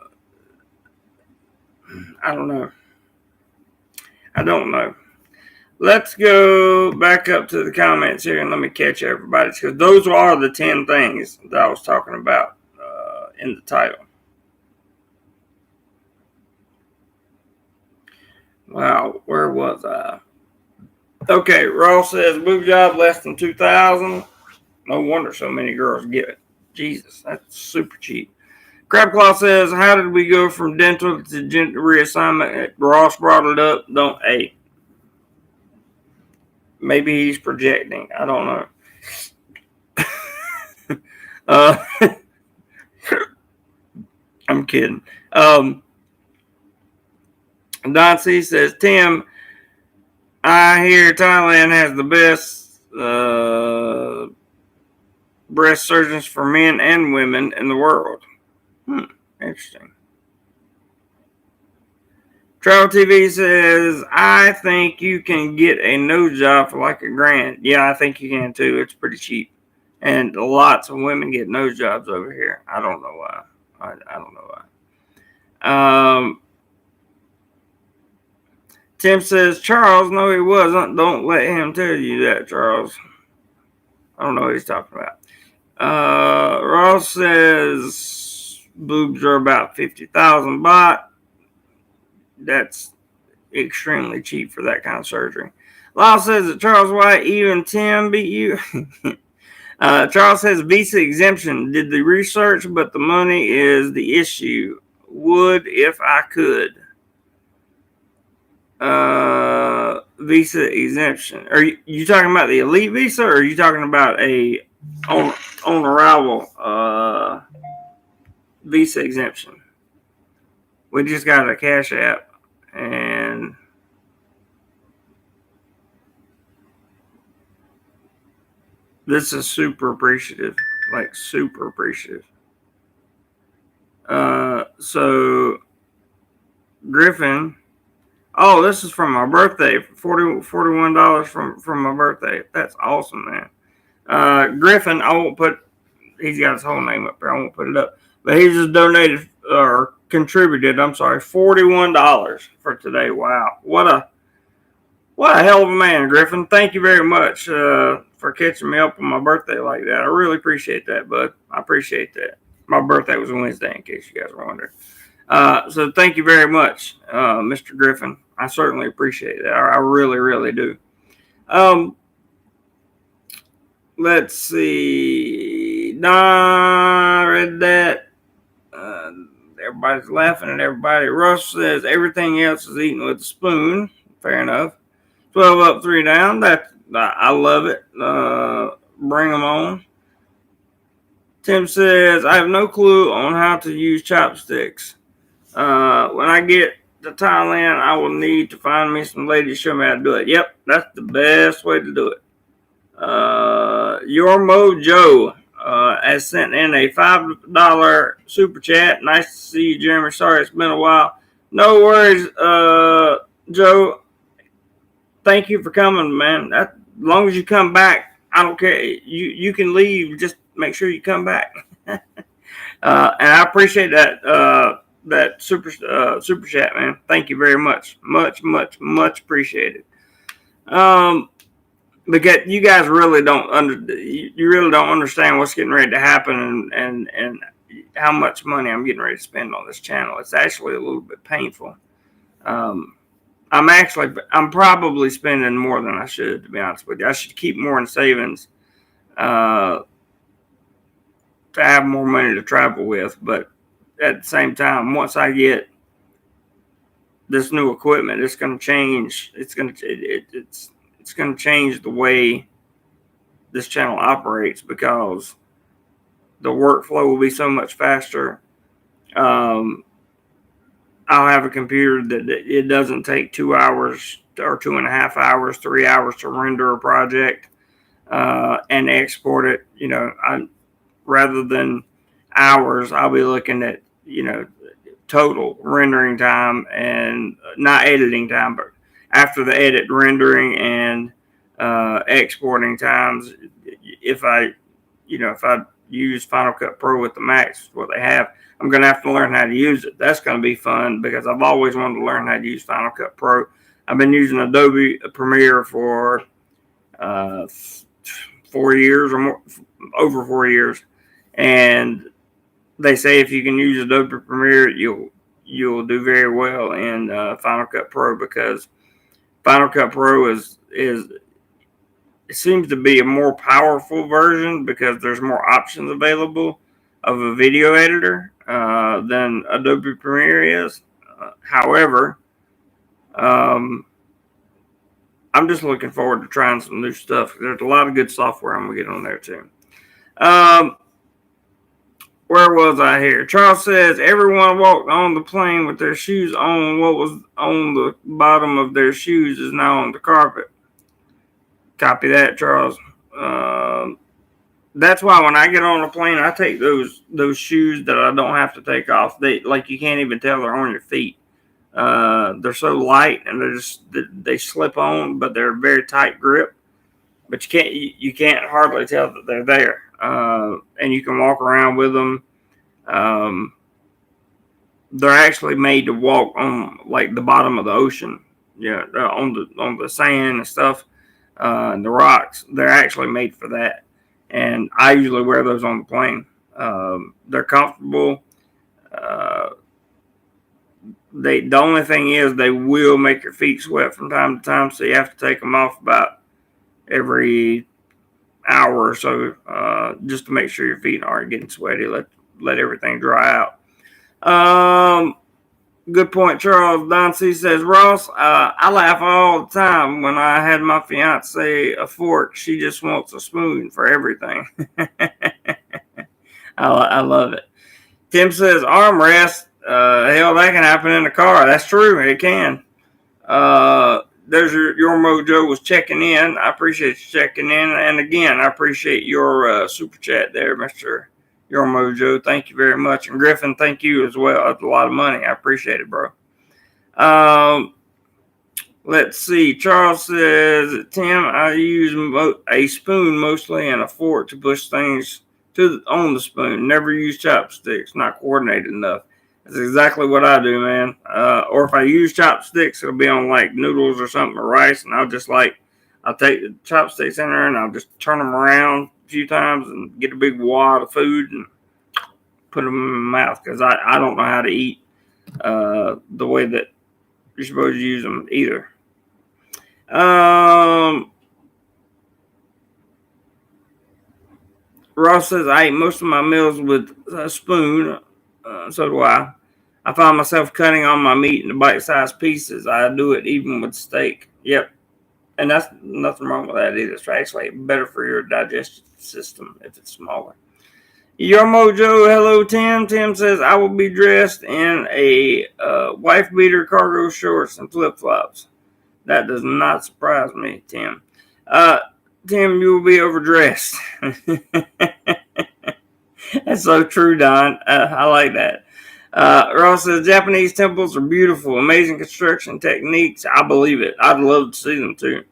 don't know. Let's go back up to the comments here and let me catch everybody, because those are the 10 things that I was talking about in the title. Wow, where was I? Okay, Ross says boob job less than $2,000. No wonder so many girls get it. Jesus, that's super cheap. Crabclaw says, how did we go from dental to gender reassignment? Ross brought it up. Maybe he's projecting. I don't know. I'm kidding. Don C says, Tim, I hear Thailand has the best breast surgeons for men and women in the world. Interesting. Travel TV says, I think you can get a nose job for like $1,000. Yeah, I think you can too. It's pretty cheap. And lots of women get nose jobs over here. I don't know why. I don't know why. Tim says, Charles, no, he wasn't. Don't let him tell you that, Charles. I don't know what he's talking about. Ross says, boobs are about 50,000 baht. That's extremely cheap for that kind of surgery. Lyle says that Charles White, even Tim beat you. Charles says visa exemption. Did the research, but the money is the issue. Would if I could. Visa exemption. Are you talking about the elite visa, or are you talking about a on arrival visa exemption? We just got a Cash App, and this is super appreciative, like super appreciative. So Griffin, oh, this is from my birthday, $41 from my birthday. That's awesome, man. Griffin, I won't put, he's got his whole name up there. I won't put it up, but he just donated or contributed, I'm sorry, $41 for today. Wow. What a hell of a man, Griffin. Thank you very much for catching me up on my birthday like that. I really appreciate that, bud. I appreciate that. My birthday was Wednesday, in case you guys were wondering. So thank you very much, Mr. Griffin. I certainly appreciate that. I really, really do. Let's see. Nah, I read that. Everybody's laughing at everybody. Russ says everything else is eaten with a spoon. Fair enough. 12 up, 3 down. I love it. Bring them on. Tim says, I have no clue on how to use chopsticks. When I get to Thailand, I will need to find me some ladies to show me how to do it. Yep, that's the best way to do it. Your Mojo has sent in a $5 super chat. Nice to see you, Jeremy. Sorry it's been a while. No worries, Joe. Thank you for coming, man. As long as you come back, I don't care. You can leave. Just make sure you come back. And I appreciate that super chat, man. Thank you very much. Much appreciated. because you guys really you really don't understand what's getting ready to happen, and how much money I'm getting ready to spend on this channel. It's actually a little bit painful. Um, I'm probably spending more than I should, to be honest with you. I should keep more in savings uh, to have more money to travel with. But at the same time, once I get this new equipment, it's going to change. It's going to change the way this channel operates, because the workflow will be so much faster. Um, I'll have a computer that it doesn't take 2 hours or 2.5 hours, 3 hours to render a project and export it. Rather than hours, I'll be looking at total rendering time, and not editing time, but after the edit, rendering and exporting times. If I use Final Cut Pro with the Max, what they have, I'm going to have to learn how to use it. That's going to be fun, because I've always wanted to learn how to use Final Cut Pro. I've been using Adobe Premiere for 4 years or more, over 4 years, and they say if you can use Adobe Premiere, you'll do very well in Final Cut Pro, because Final Cut Pro it seems to be a more powerful version, because there's more options available of a video editor than Adobe Premiere is. However, I'm just looking forward to trying some new stuff. There's a lot of good software I'm going to get on there too. Where was I here? Charles says everyone walked on the plane with their shoes on. What was on the bottom of their shoes is now on the carpet. Copy that, Charles. That's why when I get on a plane, I take those shoes that I don't have to take off. You can't even tell they're on your feet. They're so light, and they slip on, but they're a very tight grip. But you can't hardly tell that they're there. And you can walk around with them. They're actually made to walk on like the bottom of the ocean. Yeah, on the sand and stuff, and the rocks. They're actually made for that. And I usually wear those on the plane. They're comfortable. The only thing is they will make your feet sweat from time to time, so you have to take them off about every hour or so, just to make sure your feet aren't getting sweaty. Let everything dry out. Good point, Charles. Don C says, Ross, I laugh all the time when I had my fiance a fork. She just wants a spoon for everything. I love it. Tim says, armrest. Hell, that can happen in a car. That's true. It can. There's your Mojo was checking in. I appreciate you checking in. And again, I appreciate your super chat there, Mr. Your Mojo. Thank you very much. And Griffin, thank you as well. That's a lot of money. I appreciate it, bro. Let's see. Charles says, Tim, I use a spoon mostly and a fork to push things on the spoon. Never use chopsticks. Not coordinated enough. That's exactly what I do, man. Or if I use chopsticks, it'll be on like noodles or something, or rice, and I'll take the chopsticks in there and I'll just turn them around a few times and get a big wad of food and put them in my mouth, because I don't know how to eat the way that you're supposed to use them either. Ross says, I eat most of my meals with a spoon. So do I. I find myself cutting on my meat into bite-sized pieces. I do it even with steak. Yep. And that's nothing wrong with that either. It's actually better for your digestive system if it's smaller. Your Mojo, hello, Tim. Tim says, I will be dressed in a wife beater, cargo shorts, and flip-flops. That does not surprise me, Tim. Tim, you will be overdressed. That's so true, Don. I like that. Ross says, Japanese temples are beautiful, amazing construction techniques. I believe it. I'd love to see them too.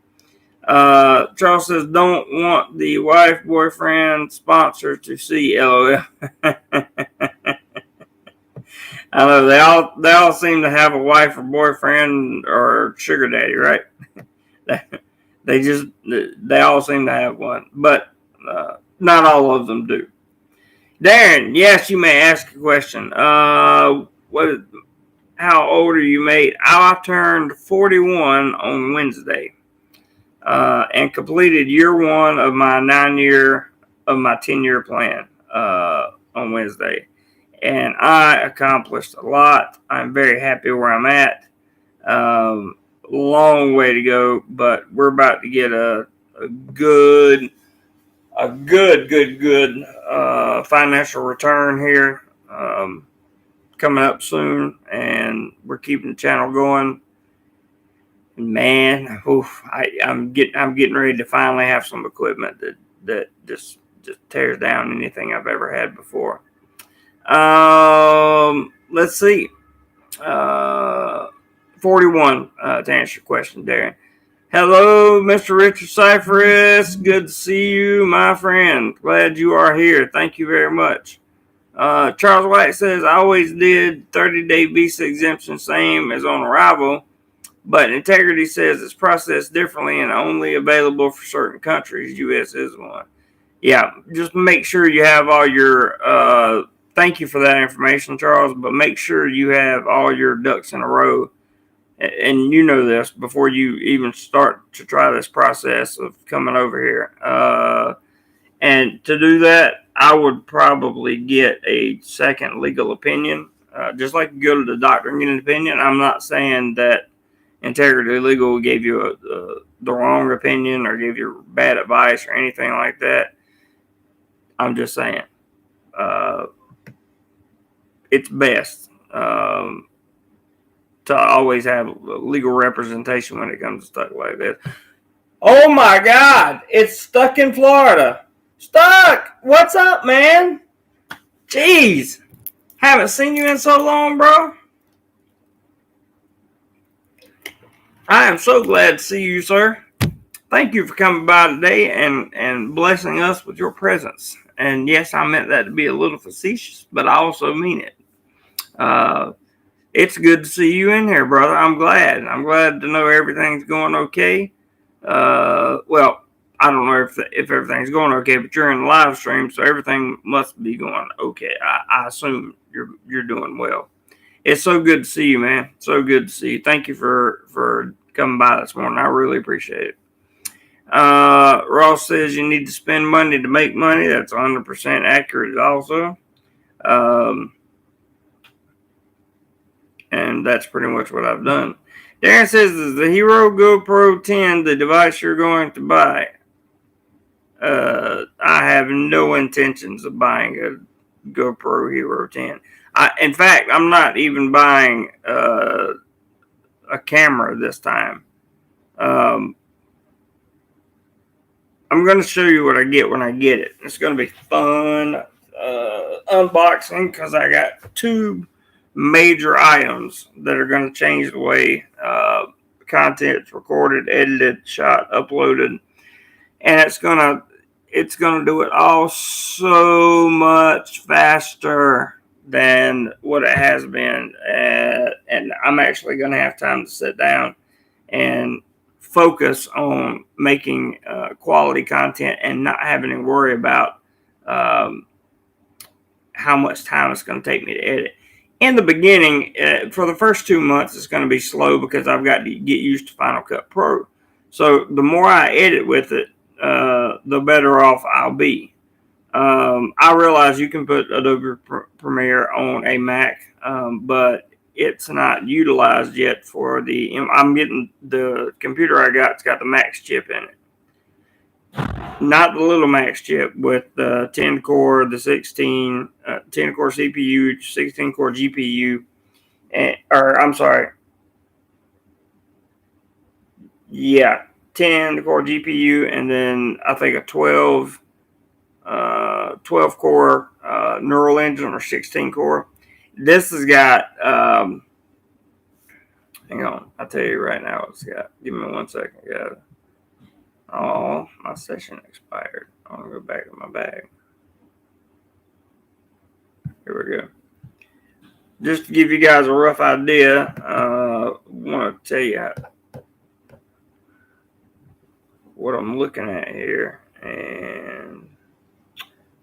Charles says, don't want the wife, boyfriend, sponsor to see. LOL. I know they all seem to have a wife or boyfriend or sugar daddy, right? They all seem to have one, but not all of them do. Darren, yes, you may ask a question. What? How old are you, mate? I turned 41 on Wednesday, and completed year one of my 10-year plan on Wednesday, and I accomplished a lot. I'm very happy where I'm at. Long way to go, but we're about to get a good financial return here coming up soon, and we're keeping the channel going. And man, I'm getting ready to finally have some equipment that just tears down anything I've ever had before. Let's see. 41 to answer your question, Darren. Hello, Mr. Richard Cypress. Good to see you, my friend. Glad you are here. Thank you very much. Charles White says, I always did 30-day visa exemption, same as on arrival, but Integrity says it's processed differently and only available for certain countries. U.S. is one. Yeah, just make sure you have all your, thank you for that information, Charles, but make sure you have all your ducks in a row. And you know this before you even start to try this process of coming over here. And to do that, I would probably get a second legal opinion, just like you go to the doctor and get an opinion. I'm not saying that Integrity Legal gave you the wrong opinion or gave you bad advice or anything like that. I'm just saying it's best to always have legal representation when it comes to stuff like this. Oh my God, it's stuck in Florida. Stuck! What's up, man? Jeez, haven't seen you in so long, bro. I am so glad to see you, sir. Thank you for coming by today and blessing us with your presence. And yes, I meant that to be a little facetious, but I also mean it. It's good to see you in here, brother. I'm glad. I'm glad to know everything's going okay. Well, I don't know if everything's going okay, but you're in the live stream, so everything must be going okay. I assume you're doing well. It's so good to see you, man. So good to see you. Thank you for coming by this morning. I really appreciate it. Ross says you need to spend money to make money. That's 100% accurate also. And that's pretty much what I've done. Darren says, is the Hero GoPro 10 the device you're going to buy? I have no intentions of buying a GoPro Hero 10. In fact, I'm not even buying a camera this time. I'm going to show you what I get when I get it. It's going to be fun unboxing because I got two major items that are going to change the way content's recorded, edited, shot, uploaded, and it's gonna do it all so much faster than what it has been, and I'm actually going to have time to sit down and focus on making quality content and not having to worry about how much time it's going to take me to edit. In the beginning, for the first 2 months, it's going to be slow because I've got to get used to Final Cut Pro. So the more I edit with it, the better off I'll be. I realize you can put Adobe Premiere on a Mac, but it's not utilized yet for I'm getting the computer I got. It's got the Max chip in it. Not the little Max chip with the 10 core, the 10 core CPU, 16 core GPU, I'm sorry. Yeah, 10 core GPU, and then I think a 12 core neural engine or 16 core. This has got, hang on, I'll tell you right now what it's got. Give me 1 second, guys. Oh, my session expired. I'm going to go back to my bag. Here we go. Just to give you guys a rough idea, I want to tell you what I'm looking at here. And,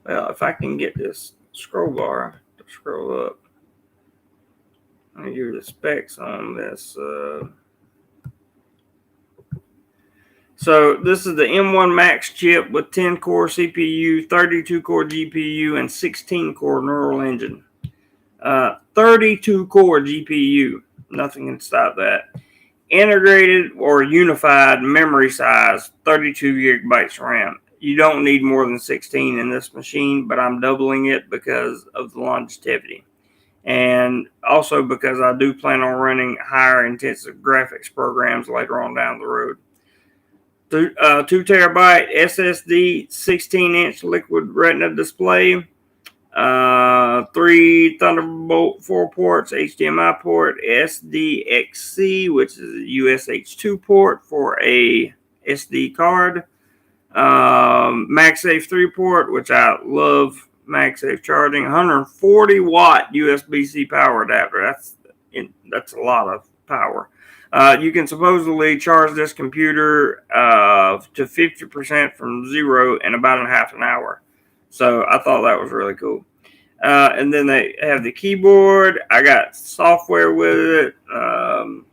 well, if I can get this scroll bar to scroll up, let me give you the specs on this. So this is the M1 Max chip with 10-core CPU, 32-core GPU, and 16-core neural engine. 32-core GPU. Nothing can stop that. Integrated or unified memory size, 32 gigabytes RAM. You don't need more than 16 in this machine, but I'm doubling it because of the longevity. And also because I do plan on running higher intensive graphics programs later on down the road. 2 terabyte SSD, 16-inch liquid retina display, 3 Thunderbolt 4 ports, HDMI port, SDXC, which is a USH2 port for a SD card, MagSafe 3 port, which I love MagSafe charging, 140 watt USB-C power adapter. That's a lot of power. You can supposedly charge this computer to 50% from zero in about half an hour. So I thought that was really cool. And then they have the keyboard. I got software with it. I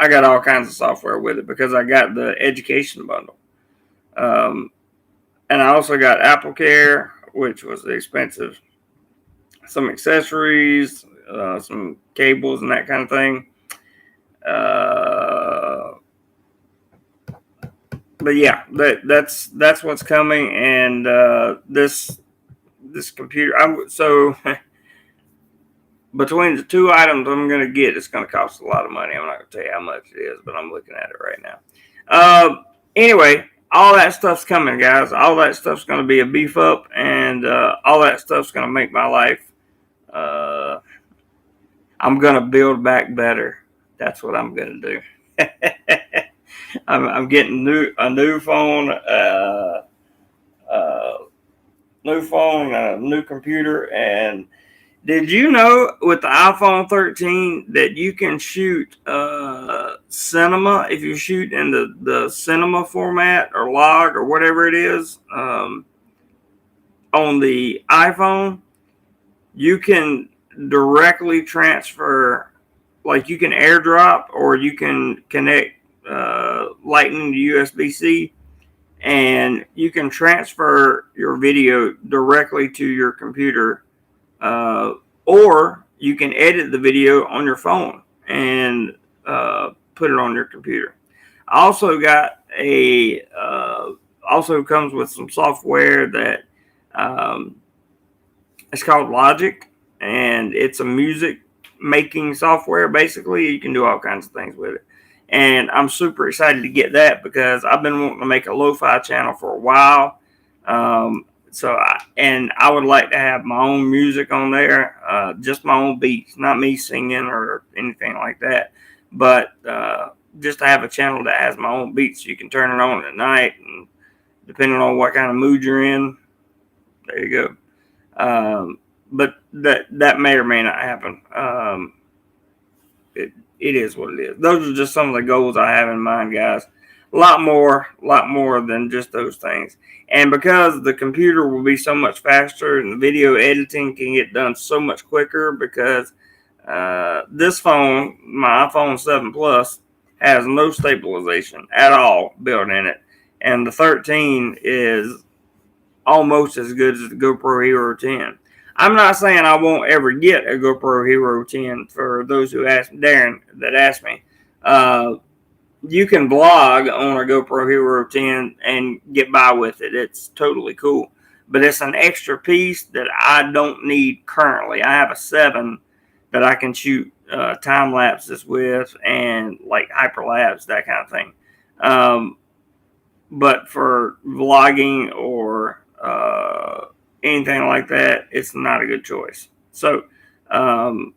got all kinds of software with it because I got the education bundle. And I also got AppleCare, which was expensive. Some accessories, some cables and that kind of thing. But yeah, that's what's coming, and this computer. So between the two items I'm going to get, it's going to cost a lot of money. I'm not going to tell you how much it is, but I'm looking at it right now. Anyway, all that stuff's coming, guys. All that stuff's going to be a beef up, and all that stuff's going to make my life. I'm going to build back better. That's what I'm going to do. I'm getting a new phone, new computer. And did you know with the iPhone 13 that you can shoot cinema if you shoot in the cinema format or log or whatever it is on the iPhone? You can directly transfer, like you can AirDrop or you can connect Lightning to USB-C, and you can transfer your video directly to your computer, or you can edit the video on your phone and put it on your computer. I also got also comes with some software that it's called Logic, and it's a music making software. Basically, you can do all kinds of things with it. And I'm super excited to get that because I've been wanting to make a lo-fi channel for a while. I would like to have my own music on there, just my own beats, not me singing or anything like that. But just to have a channel that has my own beats, so you can turn it on at night, and depending on what kind of mood you're in, there you go. But that may or may not happen. It is what it is. Those are just some of the goals I have in mind, guys. A lot more than just those things. And because the computer will be so much faster and the video editing can get done so much quicker, because this phone, my iPhone 7 Plus, has no stabilization at all built in it. And the 13 is almost as good as the GoPro Hero 10. I'm not saying I won't ever get a GoPro Hero 10. For those who asked me, you can vlog on a GoPro Hero 10 and get by with it. It's totally cool. But it's an extra piece that I don't need currently. I have a 7 that I can shoot time lapses with and like hyperlapse, that kind of thing. But for vlogging or anything like that, it's not a good choice. So the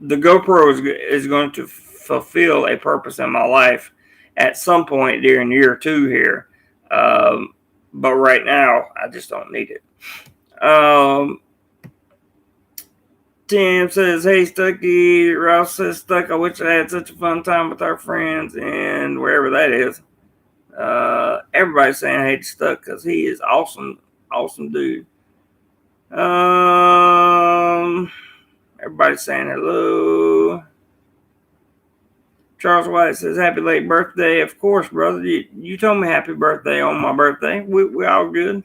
GoPro is going to fulfill a purpose in my life at some point during year 2 here. But right now, I just don't need it. Tim says, hey, Stucky. Ross says, Stuck, I wish I had such a fun time with our friends and wherever that is. Everybody's saying hey to Stuck because he is awesome dude. Everybody's saying hello. Charles White says happy late birthday. Of course, brother. You told me happy birthday on my birthday. We all good.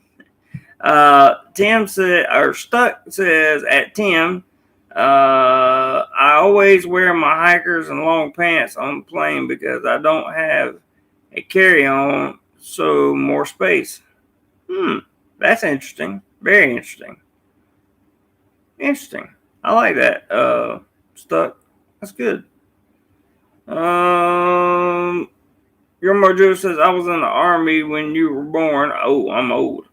Tim said, or Stuck says at Tim, I always wear my hikers and long pants on the plane because I don't have a carry-on, so more space. That's interesting. Very interesting. Interesting. I like that. Stuck. That's good. Your Mojo says I was in the army when you were born. Oh, I'm old.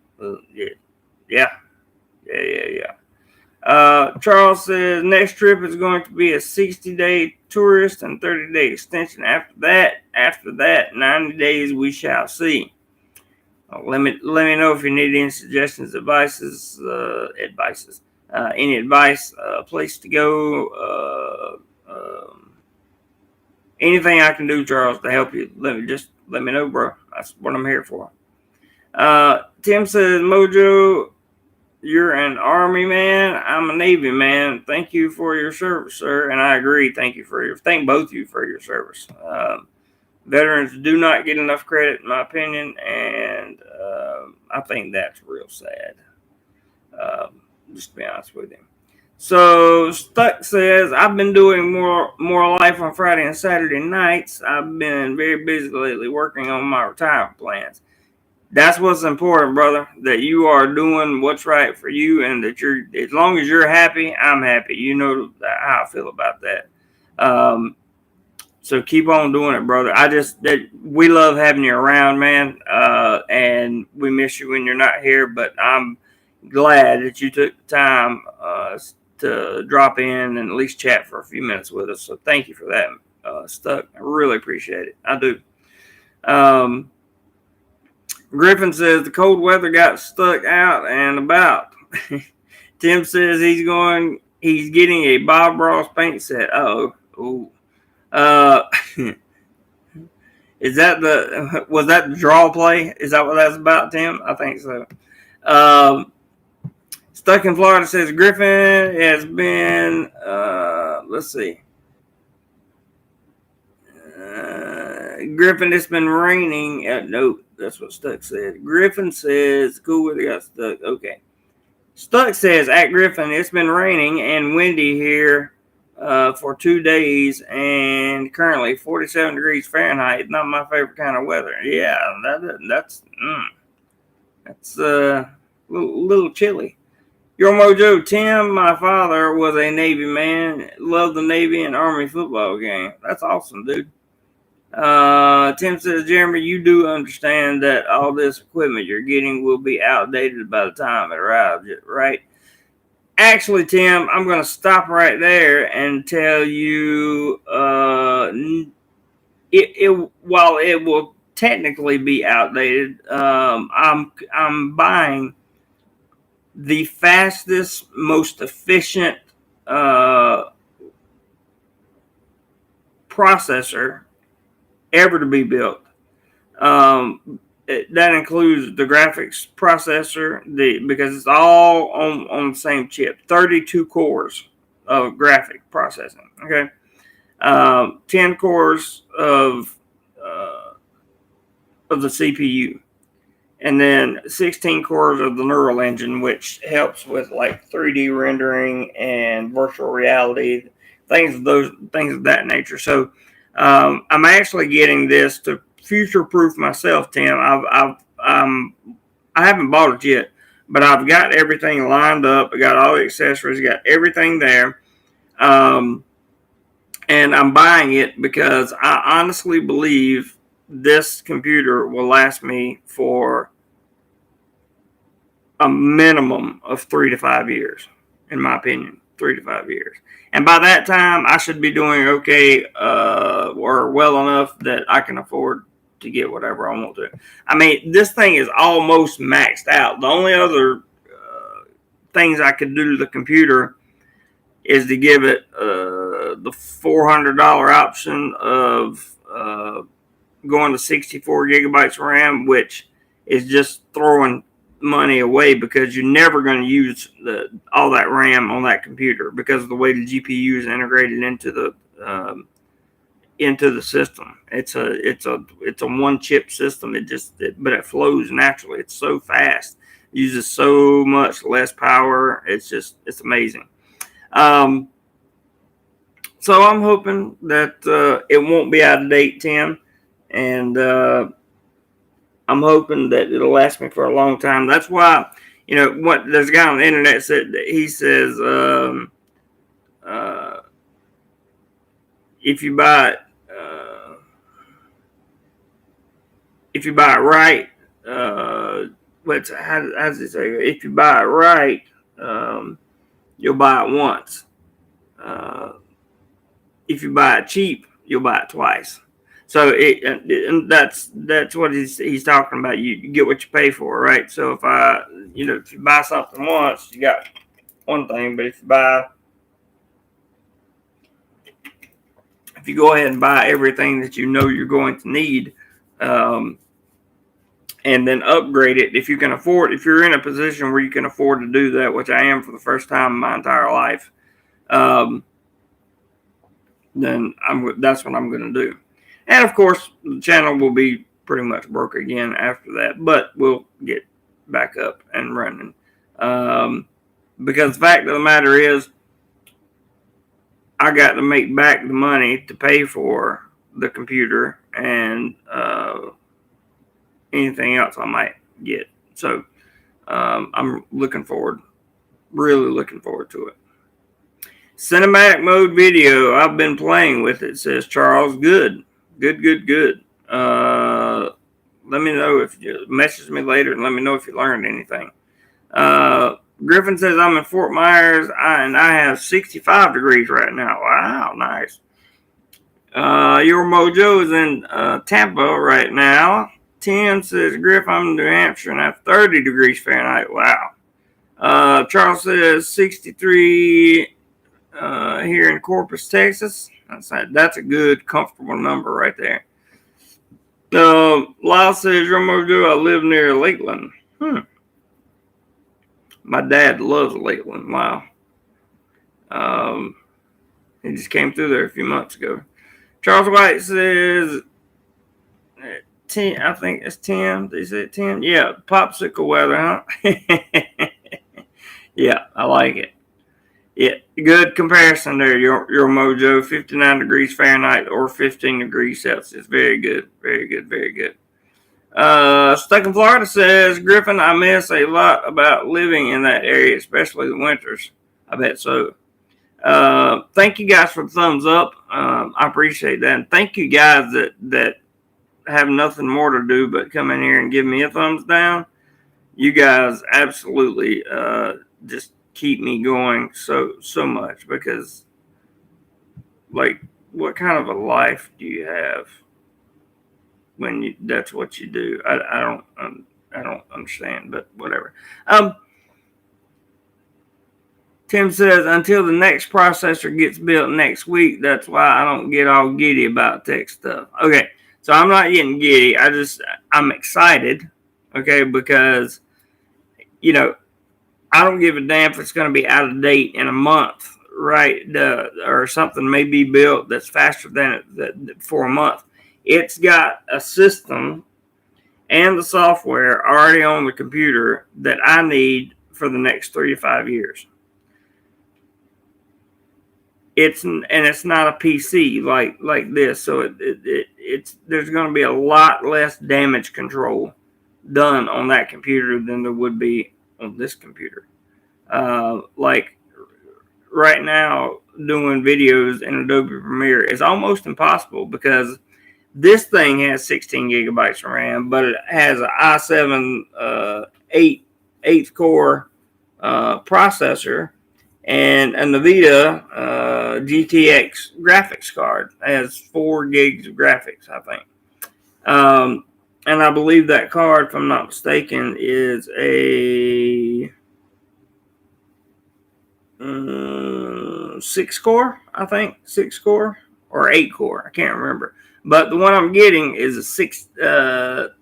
Yeah. Charles says next trip is going to be a 60-day tourist and 30-day extension. After that, 90 days we shall see. Let me know if you need any suggestions, advices, any advice, place to go, anything I can do, Charles, to help you. Let me know, bro. That's what I'm here for. Tim says, Mojo, you're an Army man. I'm a Navy man. Thank you for your service, sir. And I agree. Thank both of you for your service. Veterans do not get enough credit, in my opinion, and I think that's real sad. Just to be honest with you. So Stuck says, I've been doing more life on Friday and Saturday nights. I've been very busy lately working on my retirement plans. That's what's important, brother, that you are doing what's right for you, and that as long as you're happy, I'm happy. You know how I feel about that. So keep on doing it, brother. We love having you around, man. And we miss you when you're not here, but I'm glad that you took the time, to drop in and at least chat for a few minutes with us. So thank you for that, Stuck. I really appreciate it. I do. Griffin says the cold weather got Stuck out and about. Tim says he's getting a Bob Ross paint set. Was that the draw play? Is that what that's about, Tim? I think so. Stuck in Florida says Griffin has been, let's see. Griffin, it's been raining. No, that's what Stuck said. Griffin says, cool weather got Stuck. Okay. Stuck says, at Griffin, it's been raining and windy here for 2 days and currently 47 degrees Fahrenheit. Not my favorite kind of weather. Yeah, that's a little chilly. Your Mojo, Tim, my father was a Navy man. Loved the Navy and Army football game. That's awesome, dude. Tim says, Jeremy, you do understand that all this equipment you're getting will be outdated by the time it arrives, right? Actually, Tim, I'm going to stop right there and tell you, while it will technically be outdated, I'm buying the fastest, most efficient processor ever to be built. That includes the graphics processor, because it's all on the same chip. 32 cores of graphic processing. Okay, 10 cores of the CPU, and then 16 cores of the neural engine, which helps with like 3D rendering and virtual reality, things of that nature. So I'm actually getting this to future-proof myself, Tim. I haven't bought it yet, but I've got everything lined up. I got all the accessories, got everything there, and I'm buying it because I honestly believe this computer will last me for a minimum of 3 to 5 years, in my opinion. 3 to 5 years. And by that time, I should be doing okay, or well enough that I can afford to get whatever I want to. I mean, this thing is almost maxed out. The only other things I could do to the computer is to give it the $400 option of going to 64 gigabytes of RAM, which is just throwing money away because you're never going to use all that RAM on that computer because of the way the GPU is integrated into the system. It's a one chip system. But it flows naturally. It's so fast. It uses so much less power. It's amazing. So I'm hoping that it won't be out of date, Tim, and I'm hoping that it'll last me for a long time. That's why, what there's a guy on the internet said that he says if you buy it right, how does it say? If you buy it right, you'll buy it once. If you buy it cheap, you'll buy it twice. So that's what he's talking about. You get what you pay for, right? So if you buy something once, you got one thing. But if you go ahead and buy everything that you know you're going to need, and then upgrade it, if you can afford, if you're in a position where you can afford to do that, which I am for the first time in my entire life, then that's what I'm going to do. And of course, the channel will be pretty much broke again after that, but we'll get back up and running. Because the fact of the matter is, I got to make back the money to pay for the computer and anything else I might get. So I'm really looking forward to it. Cinematic mode video. I've been playing with it, says Charles. Good. Let me know if you message me later and let me know if you learned anything. Griffin says I'm in Fort Myers and I have 65 degrees right now. Wow, nice. Your Mojo is in Tampa right now. Tim says, Griff, I'm in New Hampshire and I have 30 degrees Fahrenheit. Wow. Charles says 63 here in Corpus, Texas. That's a good, comfortable number right there. Lyle says, Your Mojo, I live near Lakeland. My dad loves Lakeland. Wow. He just came through there a few months ago. Charles White says, I think it's Tim. They said Tim. Yeah, popsicle weather, huh? Yeah, I like it. Yeah, good comparison there. Your Mojo, 59 degrees Fahrenheit or 15 degrees Celsius. Very good. Stuck in Florida says, Griffin, I miss a lot about living in that area, especially the winters. I bet so. Thank you guys for the thumbs up. I appreciate that. And thank you guys that have nothing more to do but come in here and give me a thumbs down. You guys absolutely just keep me going so much, because like, what kind of a life do you have when that's what you do? I don't understand, but whatever. Tim says, until the next processor gets built next week, that's why I don't get all giddy about tech stuff. Okay, so I'm not getting giddy. I'm excited, okay, because, I don't give a damn if it's going to be out of date in a month, right? Or something may be built that's faster than it for a month. It's got a system and the software already on the computer that I need for the next 3 to 5 years. It's not a PC like this, so there's going to be a lot less damage control done on that computer than there would be on this computer. Like right now, doing videos in Adobe Premiere is almost impossible because this thing has 16 gigabytes of RAM, but it has an i7 8th core processor and a NVIDIA GTX graphics card. It has 4 gigs of graphics, I think. And I believe that card, if I'm not mistaken, is a 6 core, I think, 6 core or 8 core. I can't remember. But the one I'm getting is a 6. The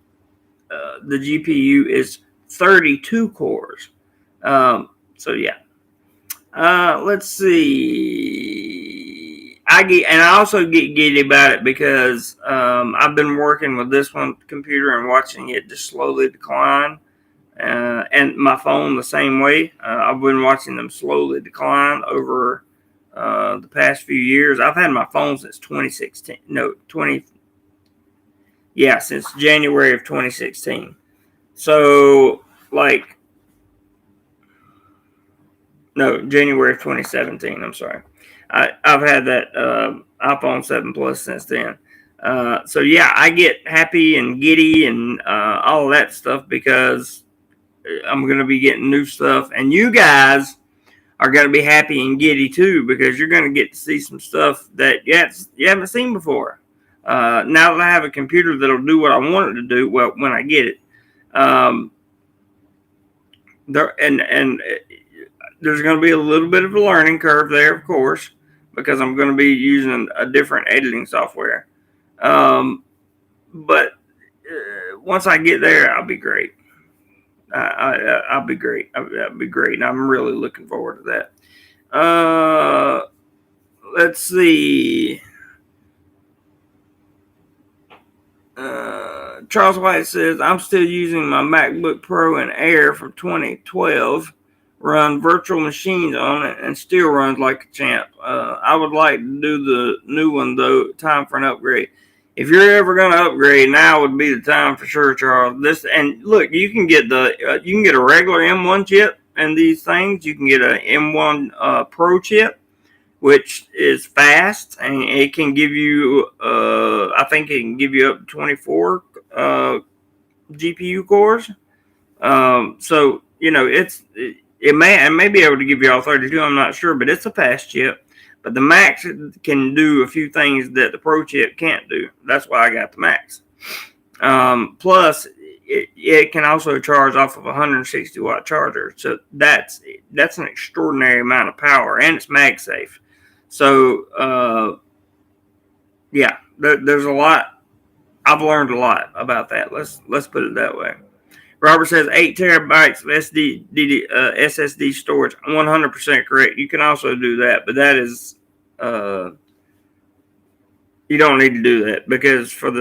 GPU is 32 cores. So yeah. Let's see. I also get giddy about it because I've been working with this one computer and watching it just slowly decline. And my phone the same way. I've been watching them slowly decline over the past few years. I've had my phone since 2016. No, 20. Yeah, since January of 2016. So, like, no, January of 2017. I'm sorry. I've had that iPhone 7 Plus since then. So yeah, I get happy and giddy and all of that stuff because I'm going to be getting new stuff, and you guys are going to be happy and giddy too because you're going to get to see some stuff that you haven't seen before. Now that I have a computer that'll do what I want it to do, well, when I get it, there's going to be a little bit of a learning curve there, of course, because I'm going to be using a different editing software. But once I get there, I'll be great. I'll be great. I'll be great. And I'm really looking forward to that. Let's see. Charles White says, I'm still using my MacBook Pro and Air from 2012. Run virtual machines on it and still runs like a champ. I would like to do the new one, though. Time for an upgrade. If you're ever going to upgrade, now would be the time for sure, Charles. And look, you can get a regular M1 chip and these things. You can get an M1 Pro chip, which is fast, and it can give you, I think it can give you up to 24 GPU cores. So it may be able to give you all 32. I'm not sure, but it's a fast chip. But the Max can do a few things that the Pro chip can't do. That's why I got the Max. Plus, it can also charge off of a 160 watt charger. So that's an extraordinary amount of power, and it's MagSafe. So yeah, there's a lot. I've learned a lot about that. Let's put it that way. Robert says 8 terabytes of SSD storage. 100% correct. You can also do that, but that is you don't need to do that because for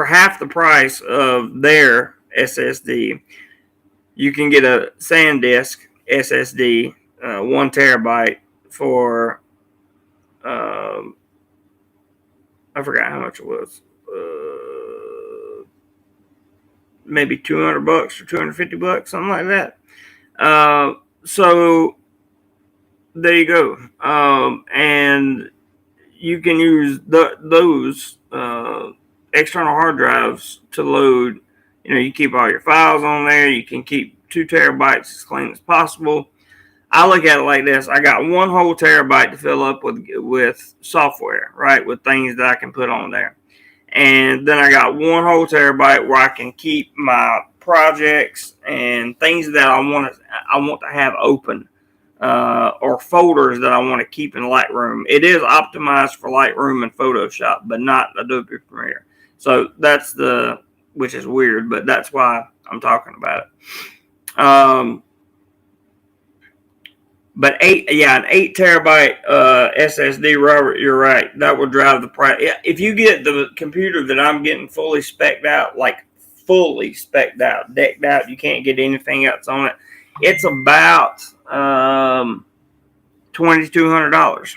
half the price of their SSD, you can get a SanDisk SSD 1 terabyte for I forgot how much it was. Maybe $200 or $250, something like that. So there you go. And you can use those external hard drives to load. You keep all your files on there. You can keep 2 terabytes as clean as possible. I look at it like this. I got 1 whole terabyte to fill up with software, right? With things that I can put on there. And then I got 1 whole terabyte where I can keep my projects and things that I want to have open, or folders that I want to keep in Lightroom. It is optimized for Lightroom and Photoshop, but not Adobe Premiere. So which is weird, but that's why I'm talking about it. But an 8 terabyte SSD, Robert, you're right. That will drive the price. If you get the computer that I'm getting fully spec'd out, like fully spec'd out, decked out, you can't get anything else on it. It's about $2,200.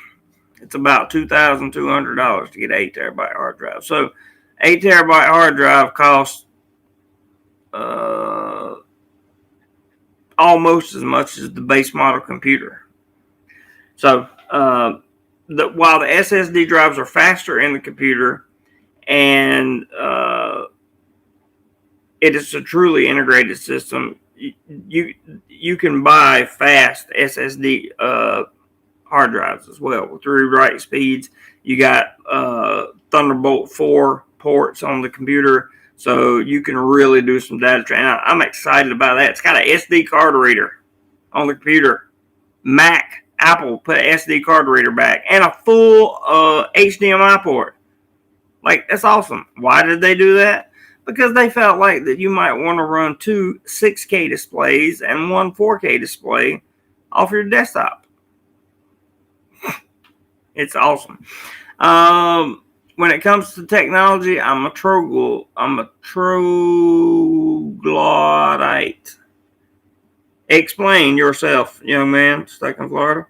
It's about $2,200 to get an 8 terabyte hard drive. So 8 terabyte hard drive costs almost as much as the base model computer. So while the SSD drives are faster in the computer, and it is a truly integrated system, you can buy fast SSD hard drives as well with rewrite speeds. You got Thunderbolt 4 ports on the computer, so you can really do some data transfer. I'm excited about that. It's got an SD card reader on the computer. Mac, Apple put an SD card reader back and a full HDMI port. Like, that's awesome. Why did they do that? Because they felt like that you might want to run 2 6K displays and 1 4K display off your desktop. It's awesome. When it comes to technology, I'm a troglodyte. Explain yourself, young man, stuck in Florida.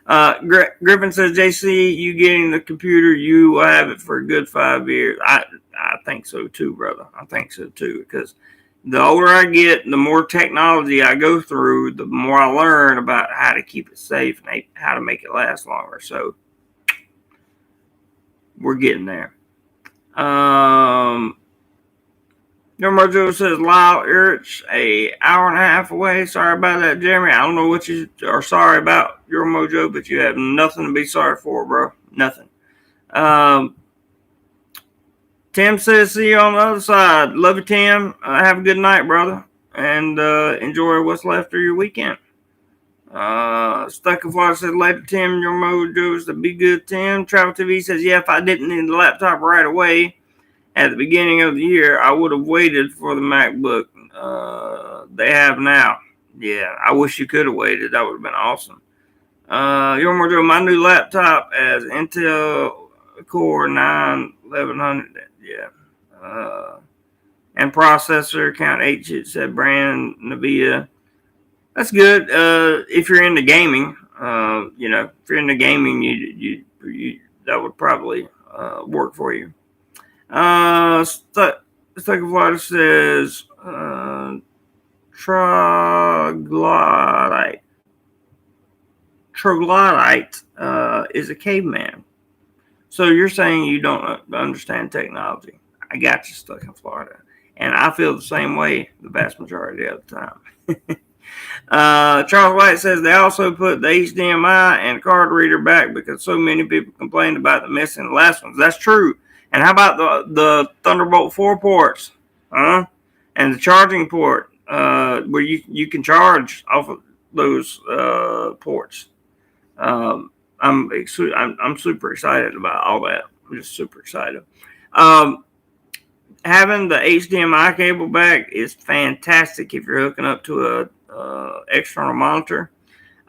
Griffin says, JC, you getting the computer, you will have it for a good 5 years. I think so too, brother. I think so too, because the older I get, the more technology I go through, the more I learn about how to keep it safe and how to make it last longer. So we're getting there. Your Mojo says Lyle Erich, a hour and a half away. Sorry about that, Jeremy. I don't know what you are sorry about, your Mojo, but you have nothing to be sorry for, bro. Nothing. Tim says, see you on the other side. Love you, Tim. Have a good night, brother. And enjoy what's left of your weekend. Stuck in Florida says, later, Tim, your Mojo is to be good, Tim. Travel TV says, yeah, if I didn't need the laptop right away at the beginning of the year, I would have waited for the MacBook they have now. Yeah, I wish you could have waited. That would have been awesome. Your Mojo, my new laptop has Intel Core 9 1100. Yeah. And processor count 8 chipset brand Nvidia. That's good. If you're into gaming, if you're into gaming, you that would probably work for you. Stuck in Florida says troglodyte. Troglodyte is a caveman. So you're saying you don't understand technology. I got you, Stuck in Florida. And I feel the same way the vast majority of the time. Charles White says they also put the HDMI and card reader back because so many people complained about the missing the last ones. That's true. And how about the Thunderbolt 4 ports? And the charging port where you can charge off of those ports. I'm super excited about all that. I'm just super excited. Having the HDMI cable back is fantastic if you're hooking up to a external monitor,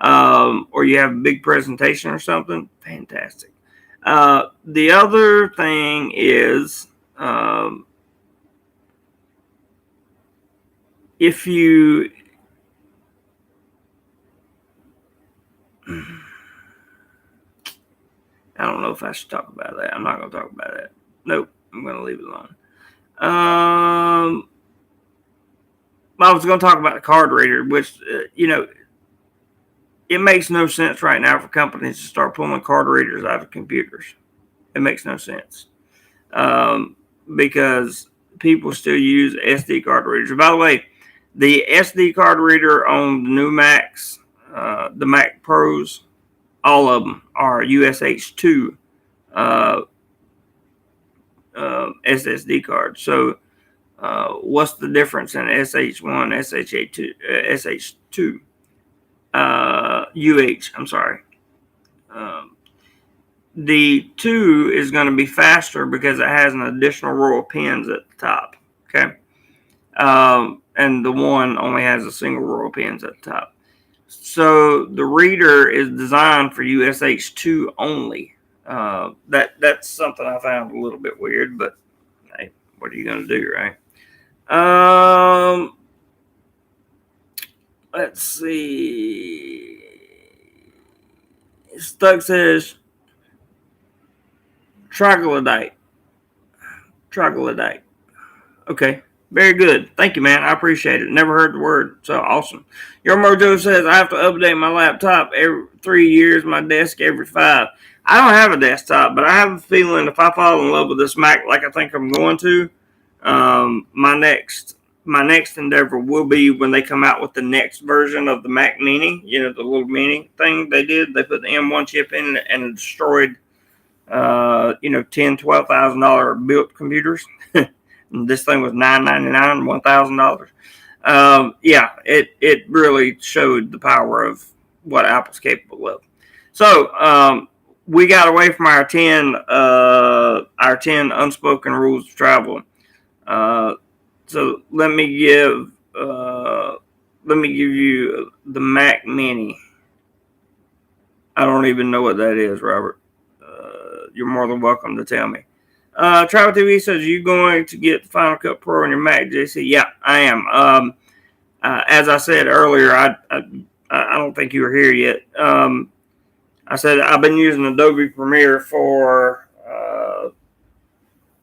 or you have a big presentation or something. Fantastic. The other thing is, if you I don't know if I should talk about that. I'm not going to talk about that. Nope. I'm going to leave it alone. I was going to talk about the card reader, which, it makes no sense right now for companies to start pulling card readers out of computers. It makes no sense. Because people still use SD card readers. By the way, the SD card reader on the new Macs, the Mac Pros, all of them are USH2 SSD cards. So what's the difference in SH1, SH2, I'm sorry. The 2 is going to be faster because it has an additional row of pins at the top. Okay. And the 1 only has a single row of pins at the top. So the reader is designed for USH2 only. That's something I found a little bit weird, but hey, what are you going to do, right? Let's see. Stuck says troglodyte. Okay. Very good. Thank you, man. I appreciate it. Never heard the word. So awesome. Your Mojo says I have to update my laptop every 3 years, my desk every 5. I don't have a desktop, but I have a feeling if I fall in love with this Mac like I think I'm going to, my next endeavor will be when they come out with the next version of the Mac Mini. The little mini thing they did. They put the M1 chip in it and destroyed, $10,000, $12,000 built computers. This thing was $999, $1,000. Yeah, it really showed the power of what Apple's capable of. So we got away from our 10 unspoken rules of travel. So let me give you the Mac Mini. I don't even know what that is, Robert. You're more than welcome to tell me. Travel TV says, you going to get the Final Cut Pro on your Mac, JC? Yeah, I am. As I said earlier, I don't think you were here yet. I said I've been using Adobe Premiere for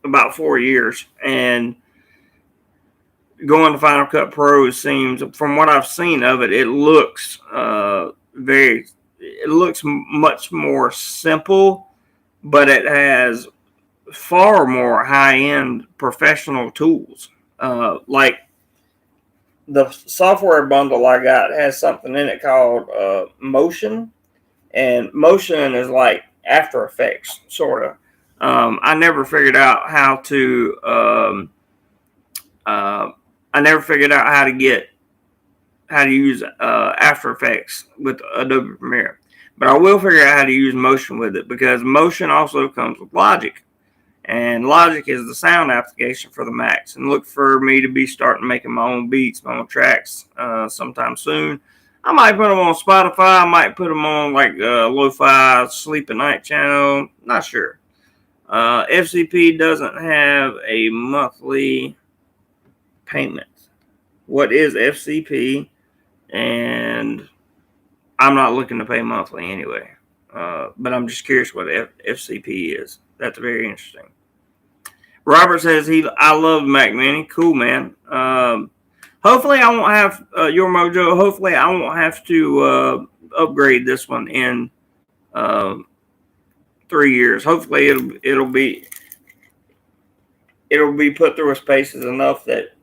about 4 years, and going to Final Cut Pro seems, from what I've seen of it, it looks much more simple, but it has far more high-end professional tools. Like the software bundle I got has something in it called Motion, and Motion is like After Effects, sort of. I never figured out how to use After Effects with Adobe Premiere, but I will figure out how to use Motion with it, because Motion also comes with Logic, and Logic is the sound application for the Macs. And look for me to be starting making my own beats, my own tracks sometime soon. I might put them on Spotify. I might put them on like Lo-Fi Sleep at Night channel. Not sure. FCP doesn't have a monthly payment. What is FCP? And I'm not looking to pay monthly anyway. But I'm just curious what FCP is. That's very interesting. Robert says I love Mac Mini. Cool, man. Hopefully I won't have your Mojo. Hopefully I won't have to upgrade this one in 3 years. Hopefully it'll be put through its paces enough that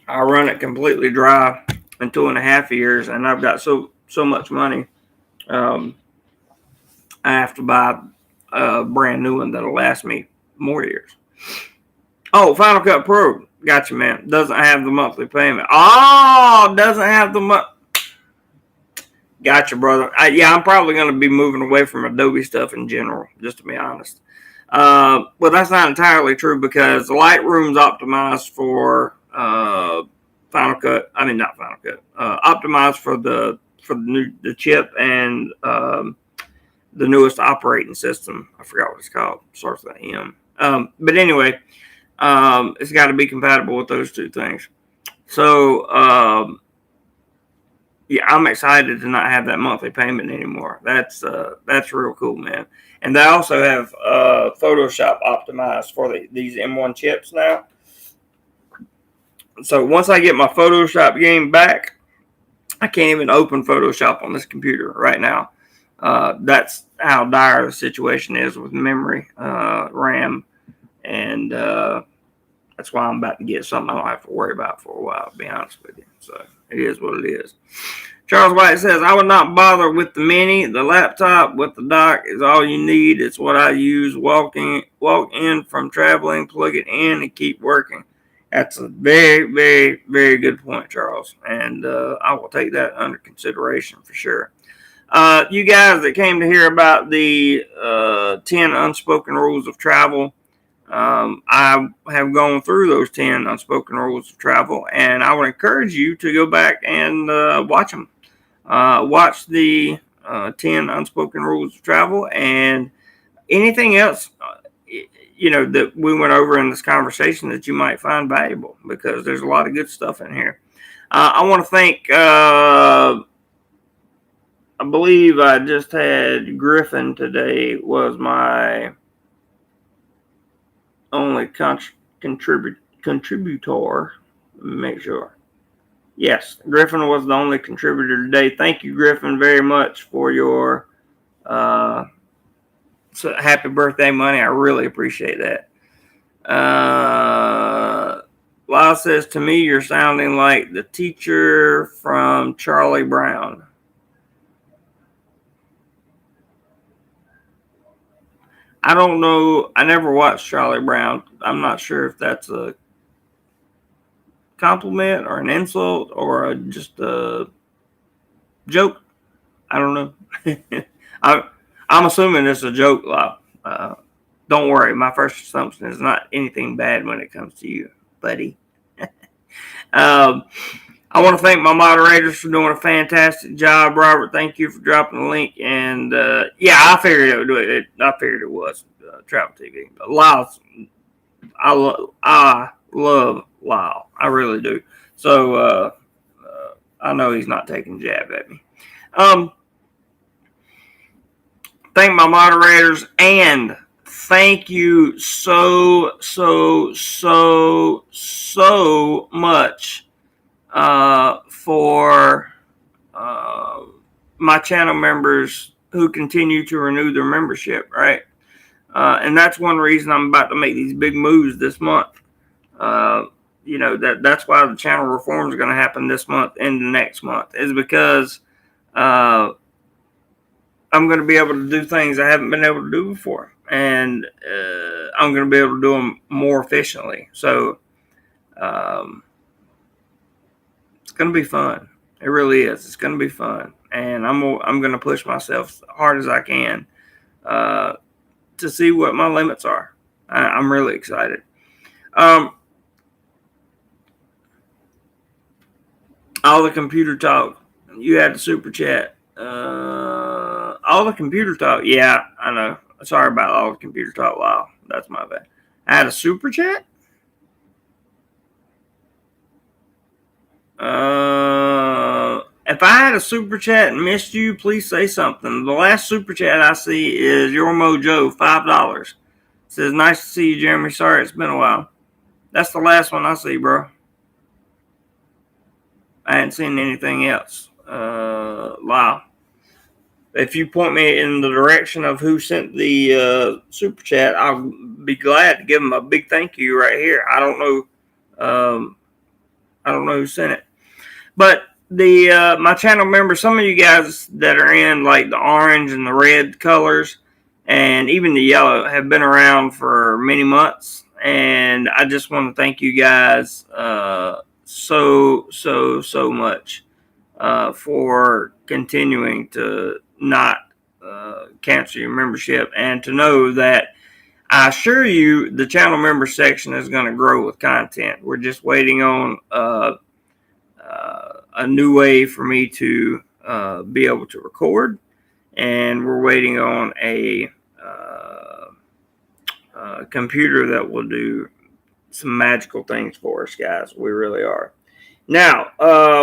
I run it completely dry in 2.5 years, and I've got so much money. I have to buy a brand new one that'll last me more years. Oh, Final Cut Pro. Gotcha, man. Doesn't have the monthly payment. Oh, doesn't have the month. Gotcha, brother. I'm probably going to be moving away from Adobe stuff in general, just to be honest. Well, that's not entirely true, because Lightroom's optimized for Final Cut. I mean, not Final Cut. Optimized for the chip and the newest operating system. I forgot what it's called. It starts with an M. But anyway, it's got to be compatible with those two things. So, I'm excited to not have that monthly payment anymore. That's real cool, man. And they also have Photoshop optimized for these M1 chips now. So once I get my Photoshop game back, I can't even open Photoshop on this computer right now. That's how dire the situation is with memory, RAM, and that's why I'm about to get something I don't have to worry about for a while, to be honest with you. So it is what it is. Charles White says, I would not bother with the Mini. The laptop with the dock is all you need. It's what I use. Walk in from traveling, plug it in, and keep working. That's a very, very, very good point, Charles. And I will take that under consideration for sure. You guys that came to hear about the 10 unspoken rules of travel, I have gone through those 10 unspoken rules of travel, and I would encourage you to go back and watch them. Watch the 10 unspoken rules of travel, and anything else that we went over in this conversation that you might find valuable, because there's a lot of good stuff in here. I want to thank I believe I just had Griffin today was my only contributor. Let me make sure. Yes, Griffin was the only contributor today. Thank you, Griffin, very much for your happy birthday money. I really appreciate that. Lyle says, to me, you're sounding like the teacher from Charlie Brown. I don't know. I never watched Charlie Brown. I'm not sure if that's a compliment or an insult or just a Joke? I don't know. I'm assuming it's a joke, Lyle. Don't worry. My first assumption is not anything bad when it comes to you, buddy. um, I want to thank my moderators for doing a fantastic job. Robert, thank you for dropping the link. And yeah, I figured it would do it. I figured it was Travel TV. But Lyle's, I love Lyle. I really do. So I know he's not taking a jab at me. Thank my moderators, and thank you so much for my channel members who continue to renew their membership, right? And that's one reason I'm about to make these big moves this month. That's why the channel reform is going to happen this month and the next month, is because I'm going to be able to do things I haven't been able to do before, and I'm going to be able to do them more efficiently. So it's going to be fun. It really is. It's going to be fun, and I'm going to push myself as hard as I can to see what my limits are. I'm really excited. All the computer talk. You had the super chat. All the computer talk. Yeah, I know. Sorry about all the computer talk. Wow, that's my bad. I had a super chat. If I had a super chat and missed you, please say something. The last super chat I see is Your Mojo, $5. Says, nice to see you, Jeremy. Sorry it's been a while. That's the last one I see, bro. I hadn't seen anything else. Wow. If you point me in the direction of who sent the super chat, I'll be glad to give them a big thank you right here. I don't know. I don't know who sent it, but the my channel members, some of you guys that are in like the orange and the red colors, and even the yellow, have been around for many months, and I just want to thank you guys so much for continuing to not cancel your membership, and to know that I assure you the channel member section is going to grow with content. We're just waiting on a new way for me to be able to record, and we're waiting on a computer that will do some magical things for us, guys. We really are. Now,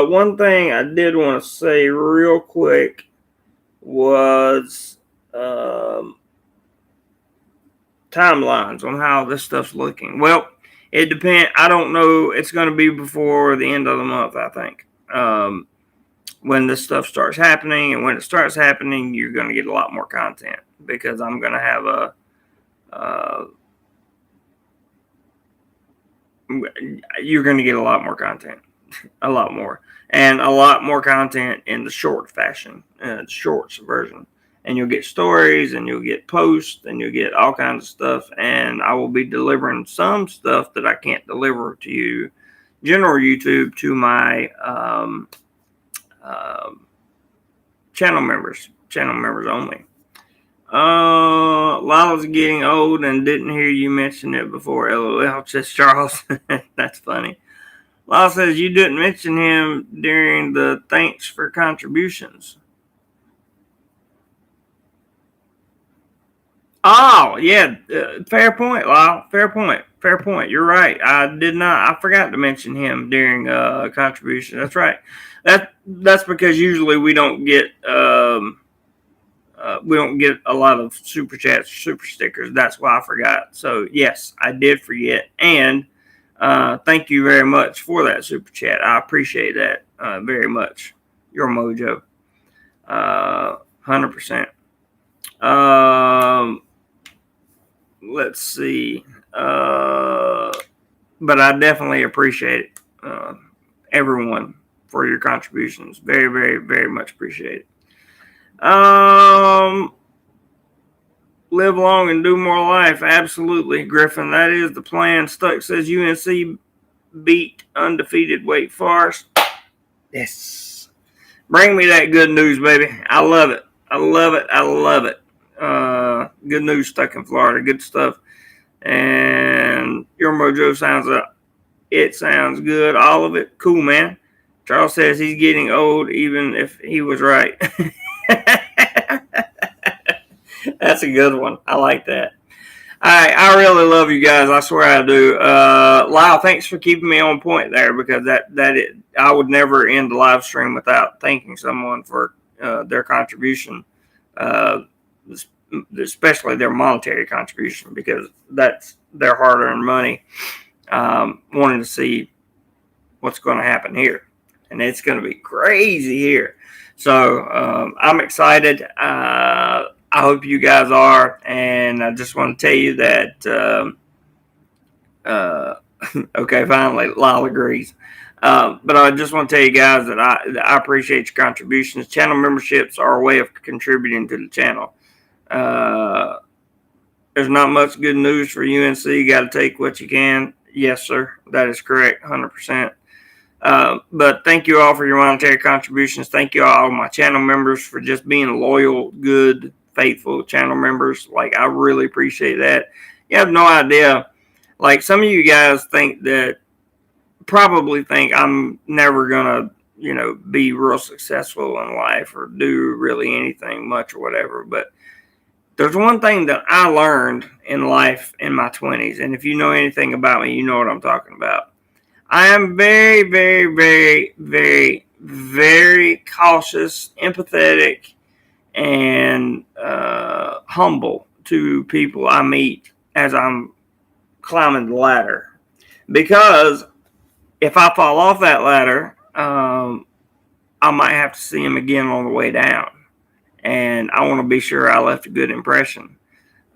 one thing I did want to say real quick was timelines on how this stuff's looking. Well, it depends. I don't know. It's going to be before the end of the month, I think, when this stuff starts happening. And when it starts happening, you're going to get a lot more content, because I'm going to have you're going to get a lot more content, a lot more, and a lot more content in the short fashion, shorts version. And you'll get stories, and you'll get posts, and you'll get all kinds of stuff. And I will be delivering some stuff that I can't deliver to you, general YouTube, to my channel members only. Lila's getting old and didn't hear you mention it before. LOL, says Charles. That's funny. Lila says you didn't mention him during the thanks for contributions. Oh, yeah. Fair point, Lyle. Fair point. You're right. I did not. I forgot to mention him during contribution. That's right. That's because usually we don't get a lot of super chats, super stickers. That's why I forgot. So yes, I did forget. And thank you very much for that super chat. I appreciate that very much. Your Mojo, 100%. Let's see. But I definitely appreciate it, everyone, for your contributions. Very, very, very much appreciate it. Live long and do more life. Absolutely, Griffin. That is the plan. Stuck says UNC beat undefeated Wake Forest. Yes. Bring me that good news, baby. I love it. I love it. I love it. Good news stuck in Florida. Good stuff. And your mojo it sounds good. All of it. Cool, man. Charles says he's getting old, even if he was right. That's a good one. I like that. I really love you guys. I swear I do. Lyle, thanks for keeping me on point there, because I would never end the live stream without thanking someone for their contribution, uh, especially their monetary contribution, because that's their hard-earned money. Wanting to see what's going to happen here, and it's going to be crazy here. So I'm excited. I hope you guys are, and I just want to tell you that. Okay, finally, Lyle agrees. But I just want to tell you guys that I appreciate your contributions. Channel memberships are a way of contributing to the channel. There's not much good news for UNC. You got to take what you can. Yes, sir. That is correct, 100%. But thank you all for your monetary contributions. Thank you all my channel members for just being loyal, good, faithful channel members. Like, I really appreciate that. You have no idea. Like, some of you guys probably think I'm never gonna, be real successful in life or do really anything much or whatever. But there's one thing that I learned in life in my 20s, and if you know anything about me, you know what I'm talking about. I am very, very, very, very, very cautious, empathetic, and humble to people I meet as I'm climbing the ladder. Because if I fall off that ladder, I might have to see him again on the way down. And I want to be sure I left a good impression.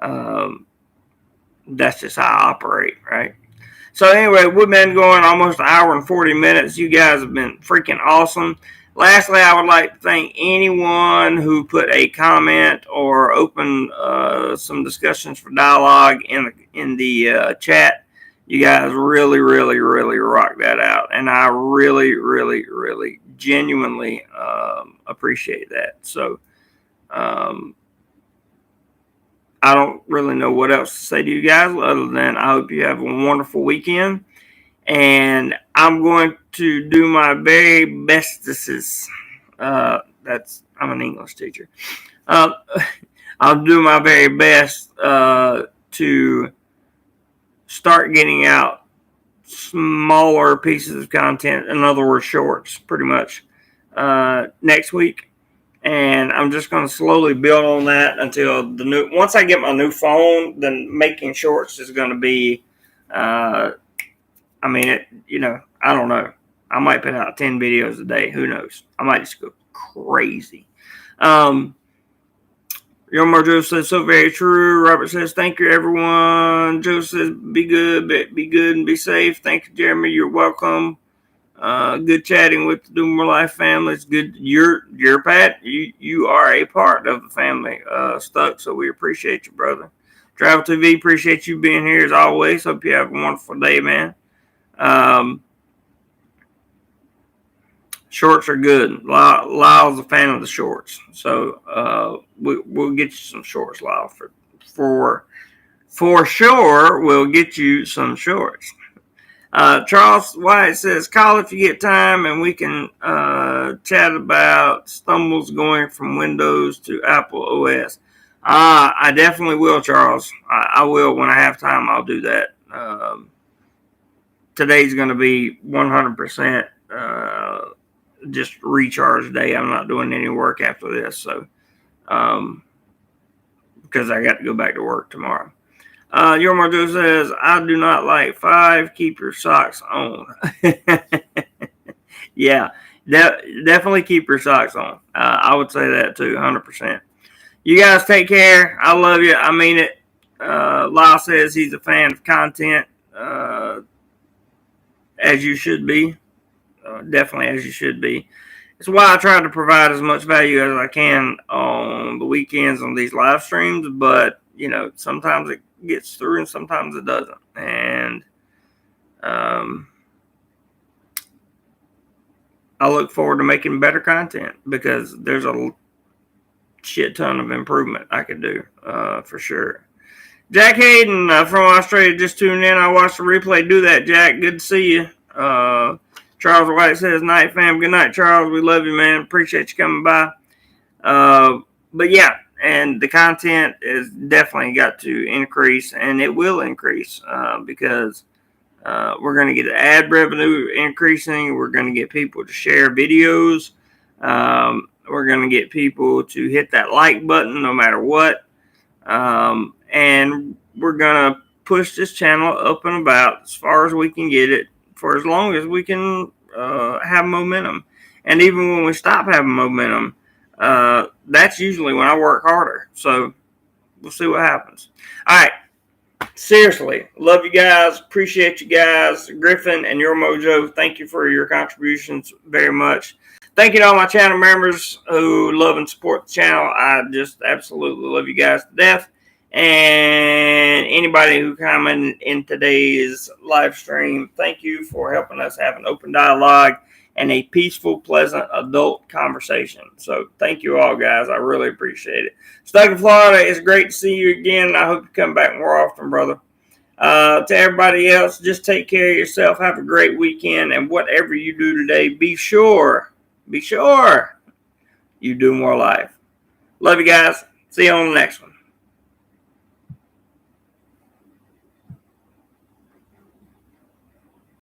That's just how I operate, right? So anyway, we've been going almost an hour and 40 minutes. You guys have been freaking awesome. Lastly, I would like to thank anyone who put a comment or opened some discussions for dialogue in the chat. You guys really, really, really rock that out. And I really, really, really genuinely appreciate that. So I don't really know what else to say to you guys other than I hope you have a wonderful weekend. And I'm going to do my very bestest. I'm an English teacher. I'll do my very best to start getting out smaller pieces of content. In other words, shorts, pretty much, next week. And I'm just going to slowly build on that until once I get my new phone, then making shorts is going to be, I don't know. I might put out 10 videos a day. Who knows? I might just go crazy. Your Joe says, so very true. Robert says, thank you, everyone. Joe says, be good and be safe. Thank you, Jeremy. You're welcome. Good chatting with the DoMoreLife family. It's good. You're Pat. You are a part of the family, Stuck. So we appreciate you, brother. Travel TV, appreciate you being here as always. Hope you have a wonderful day, man. Shorts are good. Lyle's a fan of the shorts, so we'll get you some shorts, Lyle. For sure, we'll get you some shorts. Charles White says, call if you get time, and we can chat about stumbles going from Windows to Apple OS. I definitely will, Charles. I will when I have time. I'll do that. Today's going to be 100% just recharge day. I'm not doing any work after this, so because I got to go back to work tomorrow. Your Marjo says, I do not like 5. Keep your socks on. Yeah, definitely keep your socks on. I would say that too, 100%. You guys take care. I love you. I mean it. Lyle says he's a fan of content, as you should be. Definitely as you should be. It's why I try to provide as much value as I can on the weekends on these live streams, but sometimes it gets through and sometimes it doesn't. And I look forward to making better content because there's a shit ton of improvement I could do for sure. Jack Hayden from Australia just tuned in. I watched the replay. Do that, Jack. Good to see you. Charles White says, night fam. Good night, Charles. We love you, man. Appreciate you coming by. But yeah, and the content is definitely got to increase, and it will increase because we're going to get ad revenue increasing. We're going to get people to share videos. We're going to get people to hit that like button no matter what. And we're going to push this channel up and about as far as we can get it for as long as we can have momentum. And even when we stop having momentum, that's usually when I work harder. So we'll see what happens. All right. Seriously, love you guys. Appreciate you guys. Griffin and Your Mojo, thank you for your contributions very much. Thank you to all my channel members who love and support the channel. I just absolutely love you guys to death. And anybody who commented in today's live stream, thank you for helping us have an open dialogue and a peaceful, pleasant adult conversation. So thank you all, guys. I really appreciate it. Stuck in Florida, it's great to see you again. I hope you come back more often, brother. To everybody else, just take care of yourself. Have a great weekend. And whatever you do today, be sure you do more life. Love you guys. See you on the next one.